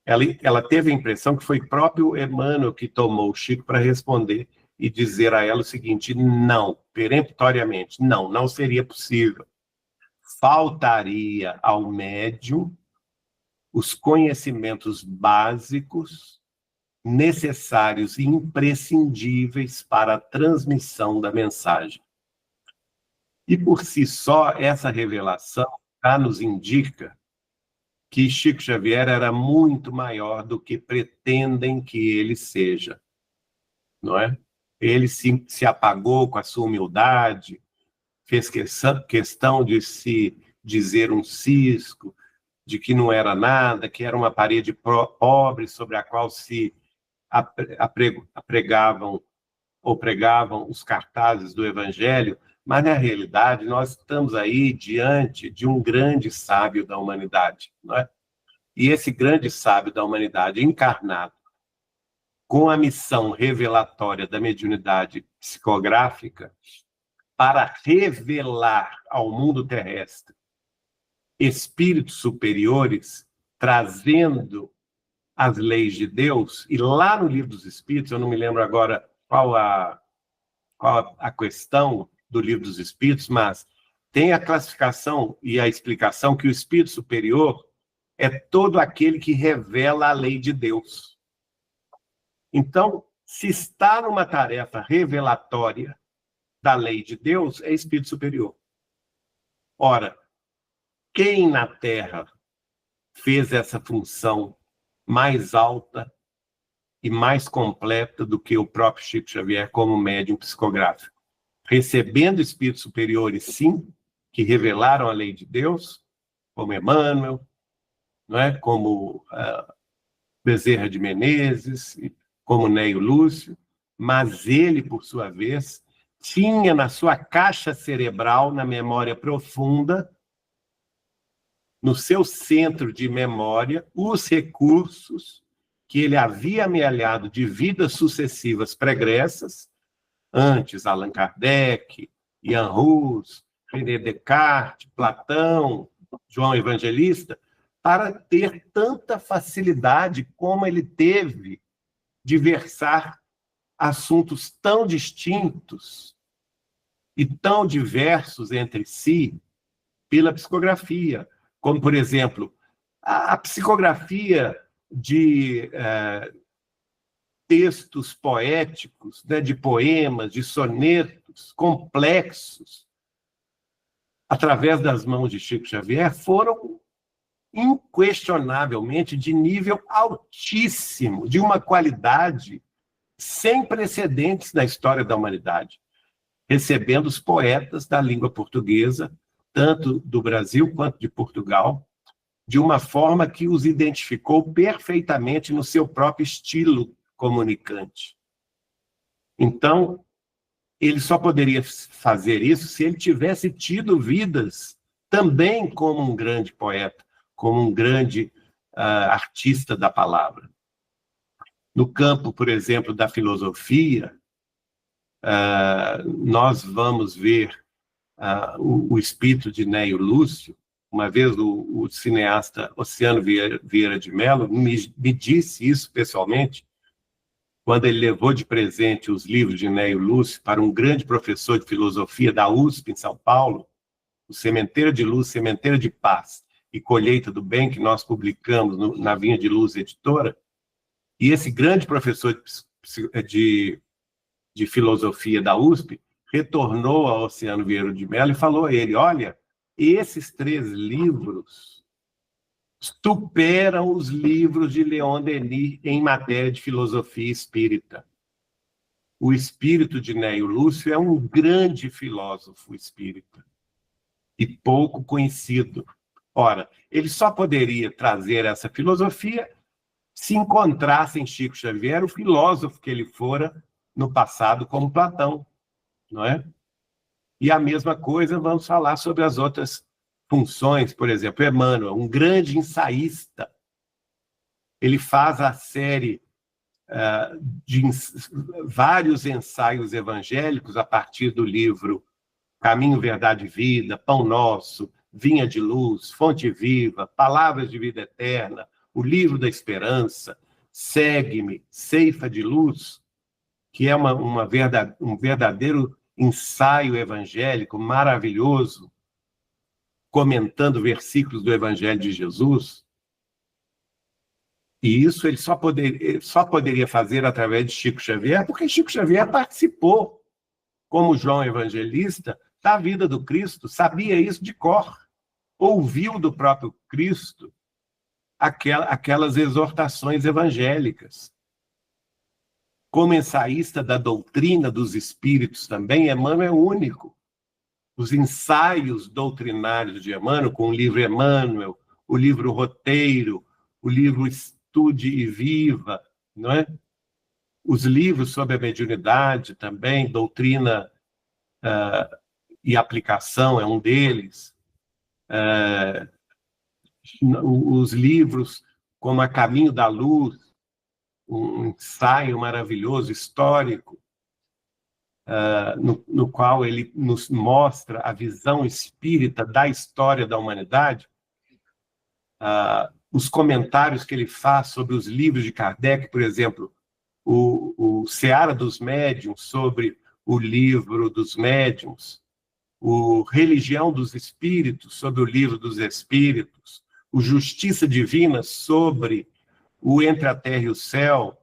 B: Ela teve a impressão que foi próprio Emmanuel que tomou o Chico para responder e dizer a ela o seguinte: não, peremptoriamente, não seria possível. Faltaria ao médium os conhecimentos básicos necessários e imprescindíveis para a transmissão da mensagem. E por si só, essa revelação já nos indica que Chico Xavier era muito maior do que pretendem que ele seja, não é? Ele se apagou com a sua humildade, fez questão de se dizer um cisco, de que não era nada, que era uma parede pobre sobre a qual se pregavam os cartazes do Evangelho, mas, na realidade, nós estamos aí diante de um grande sábio da humanidade, não é? E esse grande sábio da humanidade, encarnado com a missão revelatória da mediunidade psicográfica, para revelar ao mundo terrestre espíritos superiores, trazendo as leis de Deus, e lá no Livro dos Espíritos, eu não me lembro agora qual a questão do Livro dos Espíritos, mas tem a classificação e a explicação que o espírito superior é todo aquele que revela a lei de Deus. Então, se está numa tarefa revelatória da lei de Deus, é espírito superior. Ora, quem na Terra fez essa função mais alta e mais completa do que o próprio Chico Xavier como médium psicográfico? Recebendo espíritos superiores, sim, que revelaram a lei de Deus, como Emmanuel, não é? Como Bezerra de Menezes, como Neio Lúcio, mas ele, por sua vez, tinha na sua caixa cerebral, na memória profunda, no seu centro de memória, os recursos que ele havia amealhado de vidas sucessivas pregressas, antes Allan Kardec, Jan Hus, René Descartes, Platão, João Evangelista, para ter tanta facilidade como ele teve de versar assuntos tão distintos e tão diversos entre si pela psicografia, como, por exemplo, a psicografia de textos poéticos, né, de poemas, de sonetos complexos, através das mãos de Chico Xavier, foram inquestionavelmente de nível altíssimo, de uma qualidade sem precedentes na história da humanidade, recebendo os poetas da língua portuguesa, tanto do Brasil quanto de Portugal, de uma forma que os identificou perfeitamente no seu próprio estilo comunicante. Então, ele só poderia fazer isso se ele tivesse tido vidas também como um grande poeta, como um grande artista da palavra. No campo, por exemplo, da filosofia, nós vamos ver o espírito de Neio Lúcio. Uma vez o cineasta Oceano Vieira de Mello me disse isso pessoalmente, quando ele levou de presente os livros de Neio Lúcio para um grande professor de filosofia da USP, em São Paulo, o Sementeira de Luz, Sementeira de Paz e Colheita do Bem, que nós publicamos na Vinha de Luz Editora. E esse grande professor de filosofia da USP retornou ao Oceano Vieira de Mello e falou a ele: olha, esses 3 livros superam os livros de Leon Denis em matéria de filosofia espírita. O espírito de Neio Lúcio é um grande filósofo espírita e pouco conhecido. Ora, ele só poderia trazer essa filosofia se encontrasse em Chico Xavier o filósofo que ele fora no passado, como Platão, não é? E a mesma coisa vamos falar sobre as outras funções. Por exemplo, Emmanuel, um grande ensaísta. Ele faz a série de vários ensaios evangélicos a partir do livro Caminho, Verdade e Vida, Pão Nosso, Vinha de Luz, Fonte Viva, Palavras de Vida Eterna, o Livro da Esperança, Segue-me, Ceifa de Luz, que é um verdadeiro ensaio evangélico maravilhoso, comentando versículos do Evangelho de Jesus. E isso ele só poderia fazer através de Chico Xavier, porque Chico Xavier participou, como João Evangelista, da vida do Cristo, sabia isso de cor, ouviu do próprio Cristo aquelas exortações evangélicas. Como ensaísta da doutrina dos espíritos também, Emmanuel é único. Os ensaios doutrinários de Emmanuel, com o livro Emmanuel, o livro Roteiro, o livro Estude e Viva, não é? Os livros sobre a mediunidade também, Doutrina e Aplicação é um deles. Os livros como A Caminho da Luz, um ensaio maravilhoso, histórico, no qual ele nos mostra a visão espírita da história da humanidade, os comentários que ele faz sobre os livros de Kardec, por exemplo, o Seara dos Médiuns, sobre o livro dos Médiuns, o Religião dos Espíritos, sobre o livro dos Espíritos, o Justiça Divina, sobre o Entre a Terra e o Céu.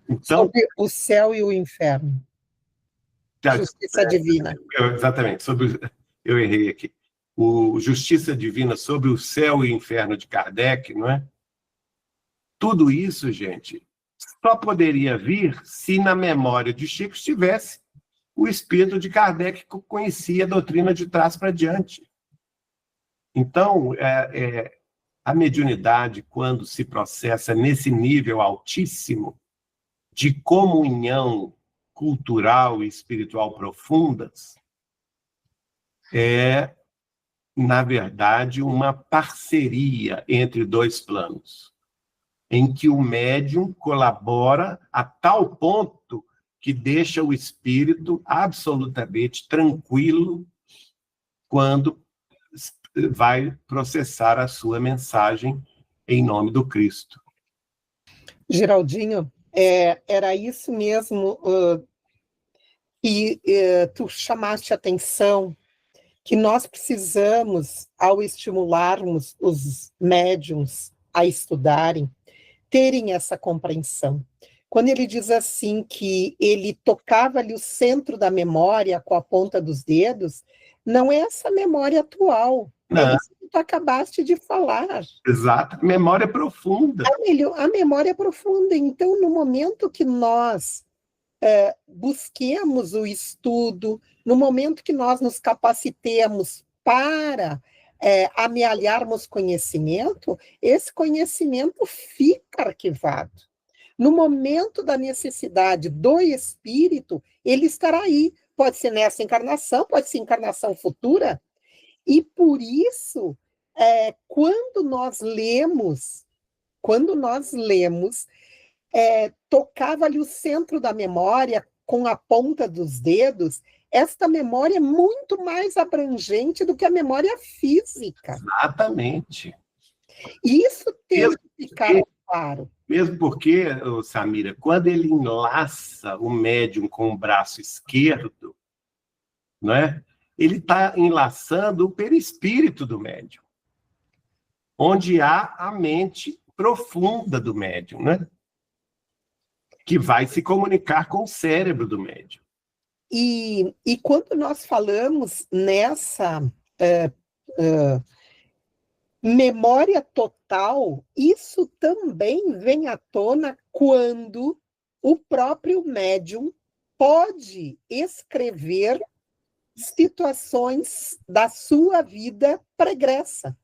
B: Então,
A: sobre o céu e o inferno. Justiça Divina.
B: Exatamente, eu errei aqui. O Justiça Divina sobre o céu e o inferno de Kardec, não é? Tudo isso, gente, só poderia vir se na memória de Chico estivesse o espírito de Kardec, que conhecia a doutrina de trás para diante. Então, a mediunidade, quando se processa nesse nível altíssimo, de comunhão cultural e espiritual profundas é, na verdade, uma parceria entre dois planos, em que o médium colabora a tal ponto que deixa o espírito absolutamente tranquilo quando vai processar a sua mensagem em nome do Cristo.
A: Geraldinho, era isso mesmo que tu chamaste a atenção, que nós precisamos, ao estimularmos os médiums a estudarem, terem essa compreensão. Quando ele diz assim que ele tocava ali o centro da memória com a ponta dos dedos, não é essa memória atual, é isso que tu acabaste de falar.
B: Exato, memória profunda.
A: A memória profunda. Então, no momento que nós busquemos o estudo, no momento que nós nos capacitemos para amealharmos conhecimento, esse conhecimento fica arquivado. No momento da necessidade do espírito, ele estará aí. Pode ser nessa encarnação, pode ser encarnação futura. E por isso, quando nós lemos, tocava ali o centro da memória com a ponta dos dedos, esta memória é muito mais abrangente do que a memória física.
B: Exatamente.
A: Isso tem que ficar claro.
B: Mesmo porque, Samira, quando ele enlaça o médium com o braço esquerdo, não é? Ele está enlaçando o perispírito do médium, onde há a mente profunda do médium, né? Que vai se comunicar com o cérebro do médium.
A: E quando nós falamos nessa memória total, isso também vem à tona quando o próprio médium pode escrever situações da sua vida pregressa.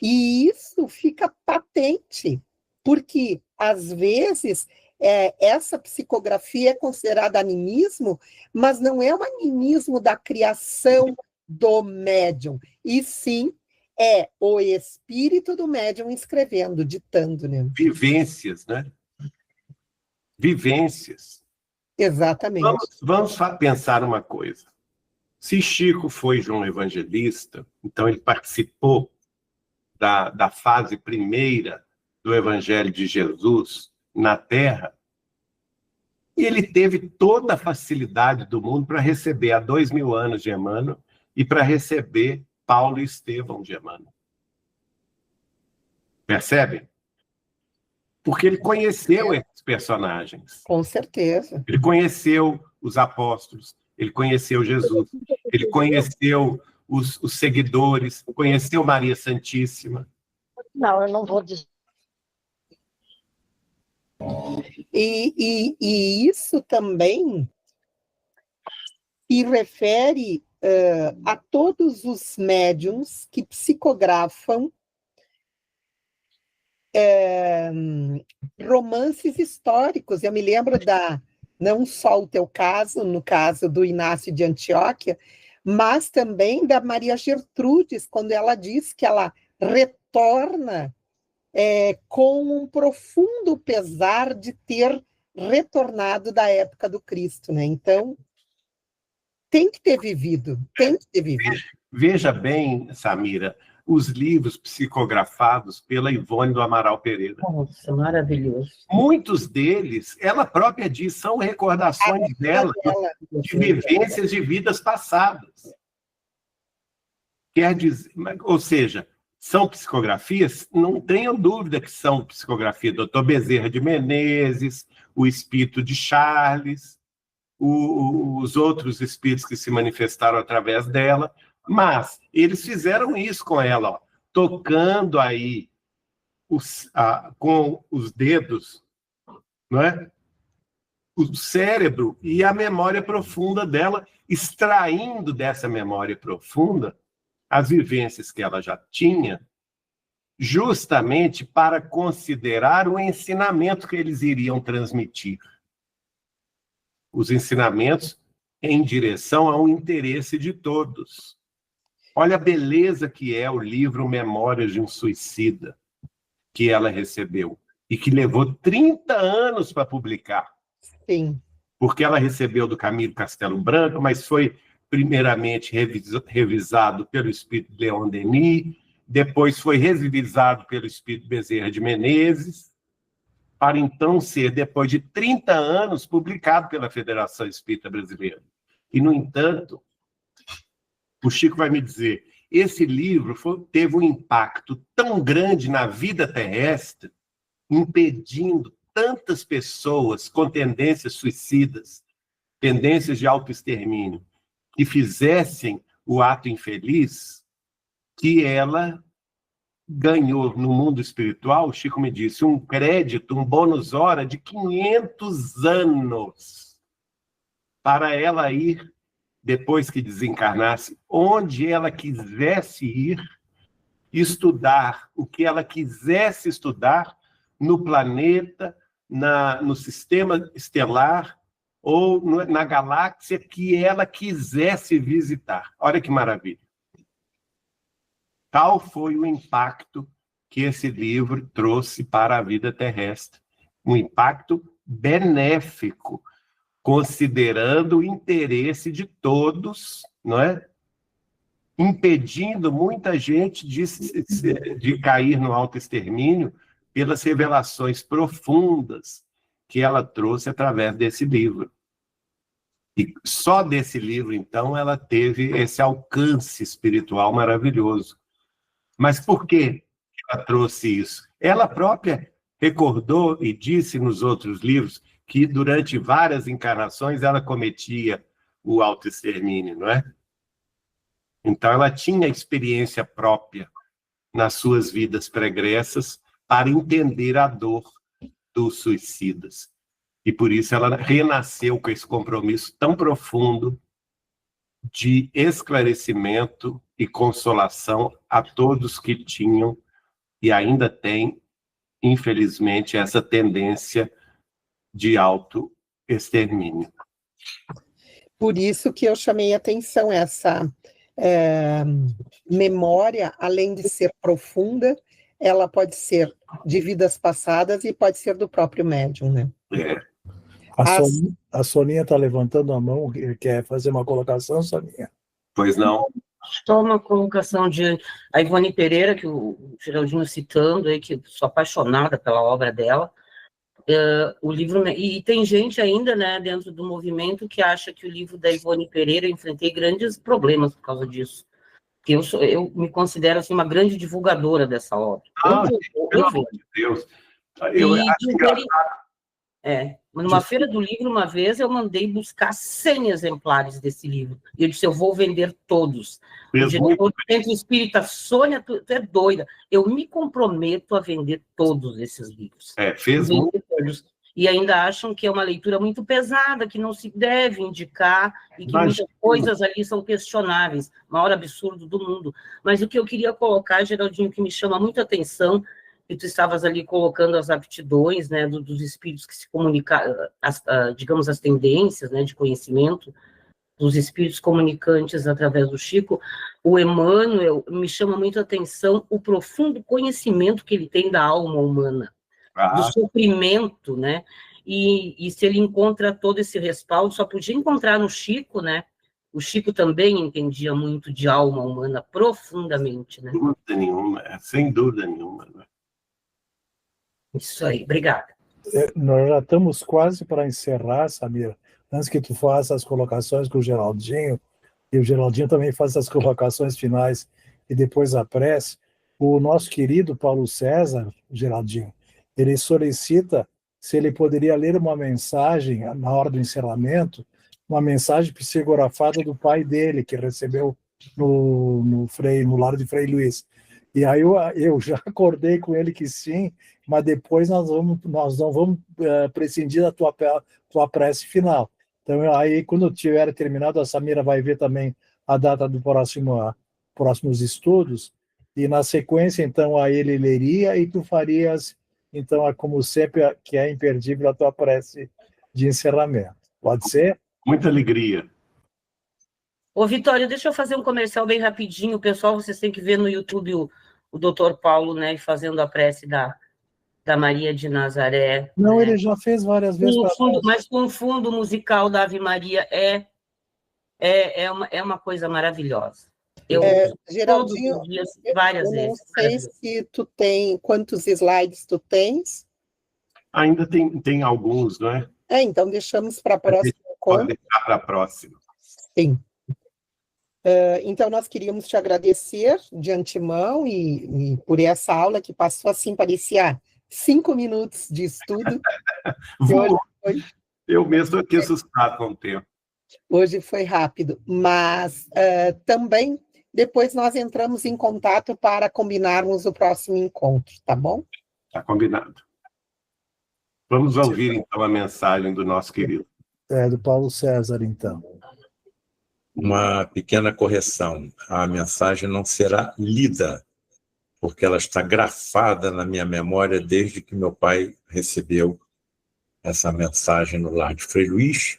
A: E isso fica patente, porque, às vezes, essa psicografia é considerada animismo, mas não é um animismo da criação do médium, e sim é o espírito do médium escrevendo, ditando, né?
B: Vivências, né? Vivências.
A: Exatamente.
B: Vamos pensar uma coisa. Se Chico foi João Evangelista, então ele participou da fase primeira do Evangelho de Jesus na Terra, e ele teve toda a facilidade do mundo para receber há 2000 anos de Emmanuel e para receber Paulo e Estevão de Emmanuel. Percebem? Porque ele conheceu esses personagens.
A: Com certeza.
B: Ele conheceu os apóstolos, ele conheceu Jesus, ele conheceu os seguidores, conheceu Maria Santíssima.
I: Não, eu não vou dizer.
A: E isso também se refere a todos os médiuns que psicografam romances históricos. Eu me lembro não só o teu caso, no caso do Inácio de Antioquia, mas também da Maria Gertrudes, quando ela diz que ela retorna com um profundo pesar de ter retornado da época do Cristo, né? Então, tem que ter vivido.
B: Veja bem, Samira, os livros psicografados pela Ivone do Amaral Pereira.
F: Nossa, maravilhoso.
B: Muitos deles, ela própria diz, são recordações dela de vivências de vidas passadas. Quer dizer, ou seja, são psicografias? Não tenham dúvida que são psicografias do Dr. Bezerra de Menezes, o espírito de Charles, os outros espíritos que se manifestaram através dela, mas eles fizeram isso com ela, ó, tocando aí com os dedos, não é? O cérebro e a memória profunda dela, extraindo dessa memória profunda as vivências que ela já tinha, justamente para considerar o ensinamento que eles iriam transmitir. Os ensinamentos em direção ao interesse de todos. Olha a beleza que é o livro Memórias de um Suicida, que ela recebeu, e que levou 30 anos para publicar.
A: Sim.
B: Porque ela recebeu do Camilo Castelo Branco, mas foi primeiramente revisado pelo espírito Leon Denis, depois foi revisado pelo espírito Bezerra de Menezes, para então ser, depois de 30 anos, publicado pela Federação Espírita Brasileira. E, no entanto, o Chico vai me dizer, esse livro teve um impacto tão grande na vida terrestre, impedindo tantas pessoas com tendências suicidas, tendências de autoextermínio, que fizessem o ato infeliz, que ela ganhou no mundo espiritual, o Chico me disse, um crédito, um bônus hora de 500 anos para ela ir, depois que desencarnasse, onde ela quisesse ir, estudar o que ela quisesse estudar no planeta, no sistema estelar ou na galáxia que ela quisesse visitar. Olha que maravilha. Tal foi o impacto que esse livro trouxe para a vida terrestre. Um impacto benéfico, considerando o interesse de todos, não é? Impedindo muita gente de cair no autoextermínio pelas revelações profundas que ela trouxe através desse livro. E só desse livro, então, ela teve esse alcance espiritual maravilhoso. Mas por que ela trouxe isso? Ela própria recordou e disse nos outros livros que durante várias encarnações ela cometia o autoextermínio, não é? Então ela tinha experiência própria nas suas vidas pregressas para entender a dor dos suicidas. E por isso ela renasceu com esse compromisso tão profundo de esclarecimento e consolação a todos que tinham e ainda têm, infelizmente, essa tendência de autoextermínio.
A: Por isso que eu chamei a atenção, essa memória, além de ser profunda, ela pode ser de vidas passadas e pode ser do próprio médium, né?
B: É.
C: A Soninha está levantando a mão, quer fazer uma colocação, Soninha?
B: Pois não.
F: Só uma colocação de a Ivone Pereira, que o Geraldinho citando, aí, que sou apaixonada pela obra dela. O livro, e tem gente ainda, né, dentro do movimento que acha que o livro da Ivone Pereira, eu enfrentei grandes problemas por causa disso. Porque eu me considero assim, uma grande divulgadora dessa obra.
B: Pelo amor de Deus.
F: Numa feira do livro, uma vez, eu mandei buscar 100 exemplares desse livro. E eu disse, eu vou vender todos. O diretor do Centro Espírita, Sônia, tu é doida. Eu me comprometo a vender todos esses livros.
B: Fez muito.
F: E ainda acham que é uma leitura muito pesada, que não se deve indicar, e que muitas coisas ali são questionáveis. O maior absurdo do mundo. Mas o que eu queria colocar, Geraldinho, que me chama muita atenção, que tu estavas ali colocando as aptidões, né, dos espíritos que se comunicam, digamos, as tendências, né, de conhecimento, dos espíritos comunicantes através do Chico, o Emmanuel me chama muito a atenção o profundo conhecimento que ele tem da alma humana, do sofrimento, né, e se ele encontra todo esse respaldo, só podia encontrar no Chico, né, o Chico também entendia muito de alma humana profundamente, né.
B: Sem dúvida nenhuma, né?
F: Isso aí, obrigada.
C: Nós já estamos quase para encerrar, Samir. Antes que tu faça as colocações com o Geraldinho, e o Geraldinho também faça as colocações finais e depois a prece, o nosso querido Paulo César, Geraldinho, ele solicita se ele poderia ler uma mensagem, na hora do encerramento, uma mensagem psicografada do pai dele, que recebeu no lar de Frei Luiz. E aí eu já acordei com ele que sim, mas depois nós não vamos prescindir da tua prece final. Então, aí, quando tiver terminado, a Samira vai ver também a data do próximos estudos, e na sequência, então, a ele leria, e tu farias, então, como sempre, que é imperdível, a tua prece de encerramento. Pode ser?
B: Muita alegria.
F: Ô, Vitória, deixa eu fazer um comercial bem rapidinho. Pessoal, vocês têm que ver no YouTube o doutor Paulo, né, fazendo a prece da Maria de Nazaré.
C: Não,
F: né?
C: ele já fez várias vezes.
F: Mas com o fundo musical da Ave Maria é uma coisa maravilhosa.
A: Geraldinho,
F: todos os dias, várias
A: eu não
F: vezes.
A: sei se tu tem, quantos slides tu tens.
B: Ainda tem alguns, não é?
A: Então deixamos para a próxima
B: Pode deixar para a próxima.
A: Sim. Então, nós queríamos te agradecer de antemão e por essa aula que passou assim, parecia 5 minutos de estudo.
B: Eu mesmo aqui assustado com o tempo.
A: Hoje foi rápido, mas também depois nós entramos em contato para combinarmos o próximo encontro, tá bom?
B: Está combinado. Vamos ouvir, então, a mensagem do nosso querido.
C: Do Paulo César, então.
D: Uma pequena correção. A mensagem não será lida, porque ela está grafada na minha memória desde que meu pai recebeu essa mensagem no lar de Frei Luís,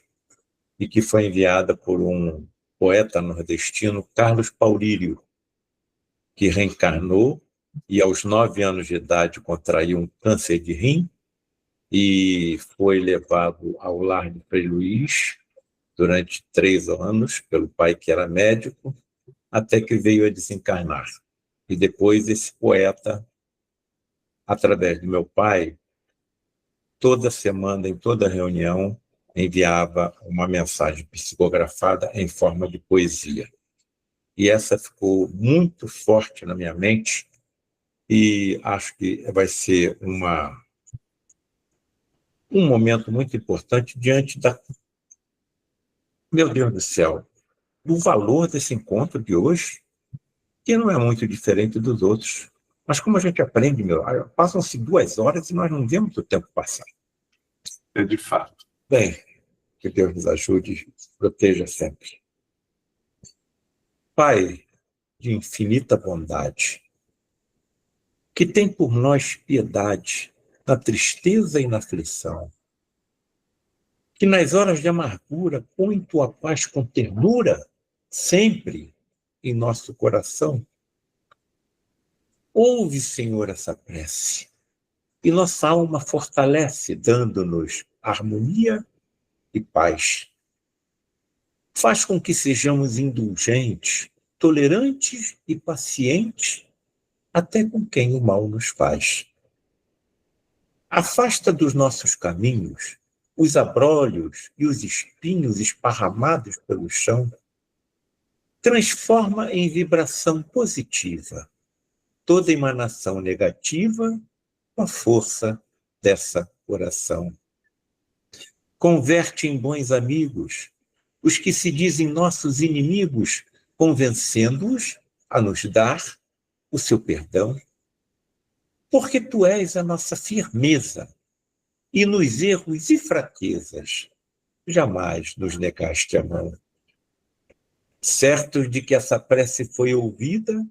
D: e que foi enviada por um poeta nordestino, Carlos Paurírio, que reencarnou e aos 9 anos de idade contraiu um câncer de rim e foi levado ao lar de Frei Luís durante 3 anos pelo pai, que era médico, até que veio a desencarnar. E depois esse poeta, através do meu pai, toda semana, em toda reunião, enviava uma mensagem psicografada em forma de poesia. E essa ficou muito forte na minha mente e acho que vai ser um momento muito importante diante da... Meu Deus do céu, do valor desse encontro de hoje, que não é muito diferente dos outros. Mas como a gente aprende, passam-se 2 horas e nós não vemos o tempo passar.
B: É de fato.
D: Bem, que Deus nos ajude, proteja sempre. Pai de infinita bondade, que tem por nós piedade na tristeza e na aflição, que nas horas de amargura põe tua paz com ternura sempre em nosso coração. Ouve, Senhor, essa prece, e nossa alma fortalece, dando-nos harmonia e paz. Faz com que sejamos indulgentes, tolerantes e pacientes, até com quem o mal nos faz. Afasta dos nossos caminhos os abrolhos e os espinhos esparramados pelo chão. Transforma em vibração positiva toda emanação negativa com a força dessa oração. Converte em bons amigos os que se dizem nossos inimigos, convencendo-os a nos dar o seu perdão. Porque tu és a nossa firmeza e nos erros e fraquezas jamais nos negaste a mão. Certos de que essa prece foi ouvida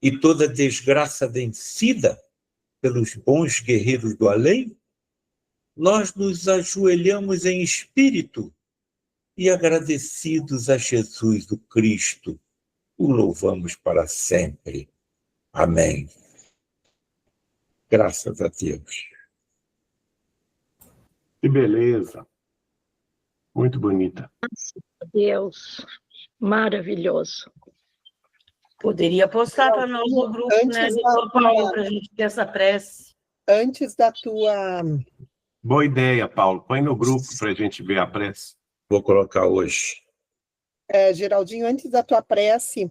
D: e toda desgraça vencida pelos bons guerreiros do além, nós nos ajoelhamos em espírito e, agradecidos a Jesus o Cristo, o louvamos para sempre. Amém. Graças a Deus.
B: Que beleza. Muito bonita.
I: Deus, maravilhoso.
F: Poderia postar para nós no grupo, né, doutor Paulo, para a gente ter essa prece.
A: Antes da tua...
B: Boa ideia, Paulo. Põe no grupo para a gente ver a prece.
D: Vou colocar hoje.
A: Geraldinho, antes da tua prece,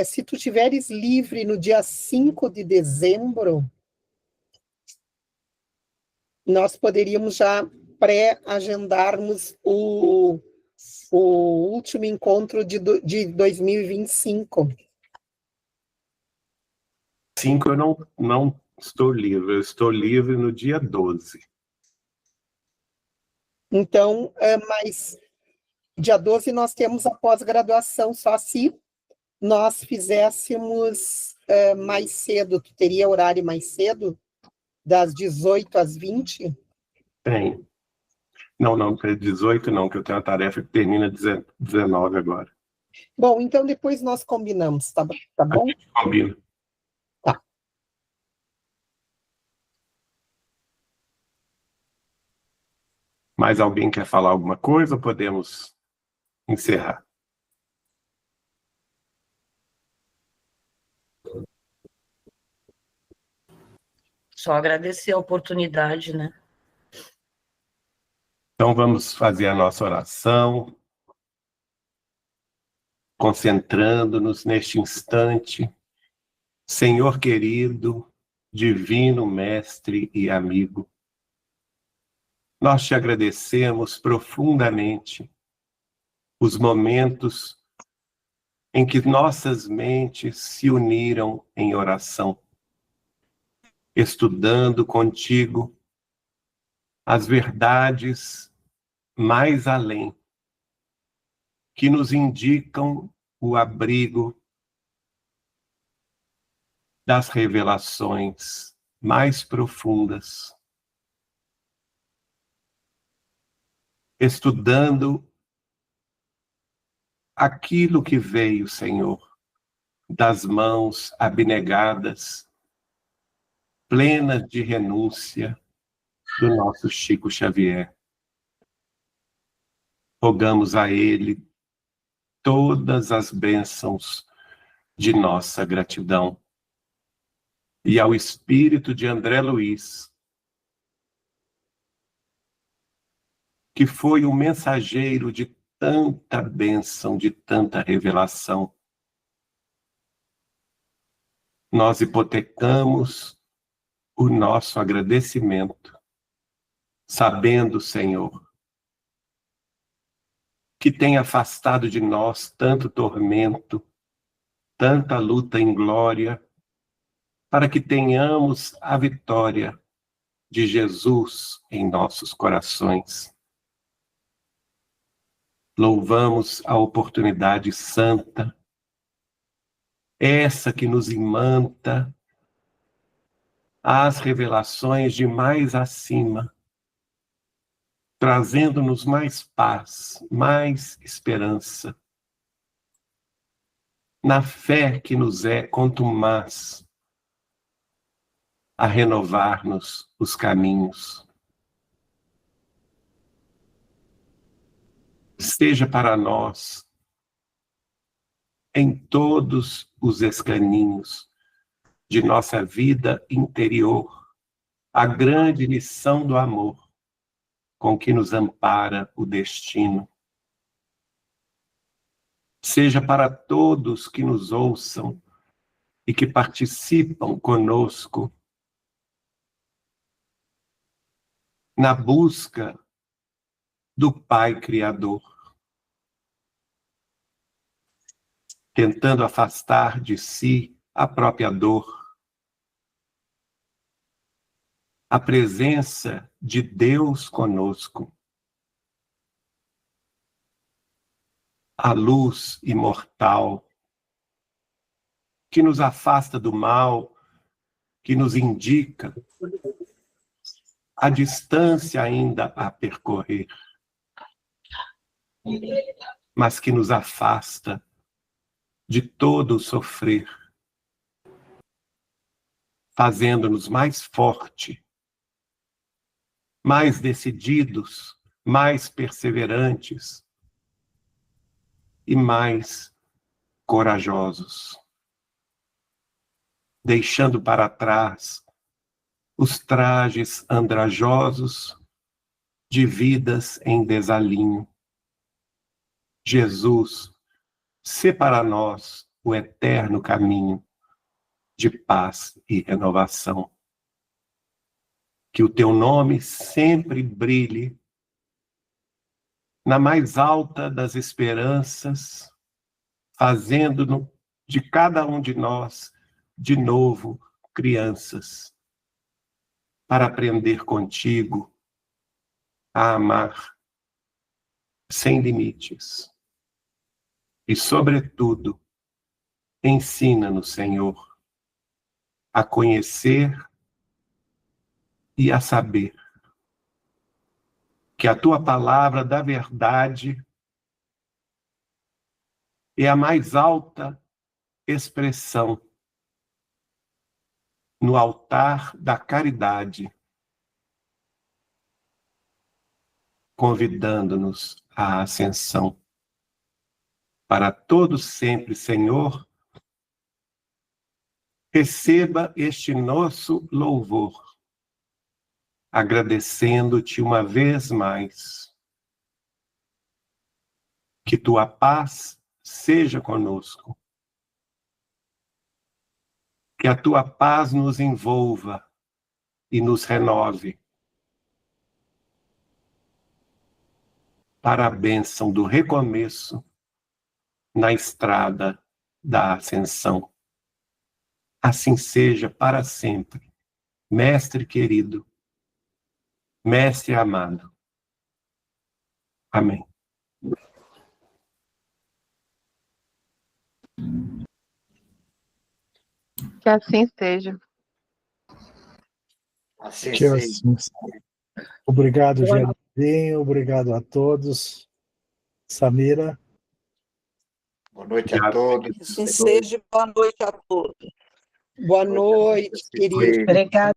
A: se tu tiveres livre no dia 5 de dezembro, nós poderíamos já pré-agendarmos o último encontro de 2025.
B: 5 eu não estou livre, eu estou livre no dia 12.
A: Então, mas dia 12 nós temos a pós-graduação, só se nós fizéssemos mais cedo? Tu teria horário mais cedo? Das 18 às 20?
B: Tem. Não, 18 não, que eu tenho uma tarefa que termina 19 agora.
A: Bom, então depois nós combinamos, tá bom?
B: A gente combina.
A: Tá.
B: Mais alguém quer falar alguma coisa ou podemos encerrar?
F: Só agradecer a oportunidade, né?
B: Então vamos fazer a nossa oração, concentrando-nos neste instante. Senhor querido, divino mestre e amigo, nós te agradecemos profundamente os momentos em que nossas mentes se uniram em oração, estudando contigo as verdades mais além, que nos indicam o abrigo das revelações mais profundas. Estudando aquilo que veio, Senhor, das mãos abnegadas, plenas de renúncia do nosso Chico Xavier. Rogamos a ele todas as bênçãos de nossa gratidão. E ao espírito de André Luiz, que foi o mensageiro de tanta bênção, de tanta revelação, nós hipotecamos o nosso agradecimento, sabendo, Senhor, que tem afastado de nós tanto tormento, tanta luta em glória, para que tenhamos a vitória de Jesus em nossos corações. Louvamos a oportunidade santa, essa que nos imanta às revelações de mais acima, trazendo-nos mais paz, mais esperança, na fé que nos é contumaz a renovar-nos os caminhos. Seja para nós, em todos os escaninhos de nossa vida interior, a grande lição do amor com que nos ampara o destino. Seja para todos que nos ouçam e que participam conosco na busca do Pai Criador, tentando afastar de si a própria dor, a presença de Deus conosco, a luz imortal que nos afasta do mal, que nos indica a distância ainda a percorrer, mas que nos afasta de todo o sofrer, fazendo-nos mais forte, mais decididos, mais perseverantes e mais corajosos, deixando para trás os trajes andrajosos de vidas em desalinho. Jesus, sê para nós o eterno caminho de paz e renovação. Que o teu nome sempre brilhe na mais alta das esperanças, fazendo de cada um de nós, de novo, crianças, para aprender contigo a amar sem limites. E, sobretudo, ensina-nos, Senhor, a conhecer e a saber que a tua palavra da verdade é a mais alta expressão no altar da caridade, convidando-nos à ascensão. Para todos sempre, Senhor, receba este nosso louvor, agradecendo-te uma vez mais. Que tua paz seja conosco. Que a tua paz nos envolva e nos renove. Para a bênção do recomeço na estrada da ascensão. Assim seja para sempre, Mestre querido, Mestre amado. Amém.
G: Que assim seja.
J: Assim
C: Que
J: seja.
C: assim seja. Obrigado, Geraldinho. Obrigado a todos. Samira.
J: Boa noite a todos.
A: Assim seja, boa noite a todos. Boa noite, querido.
H: Obrigada.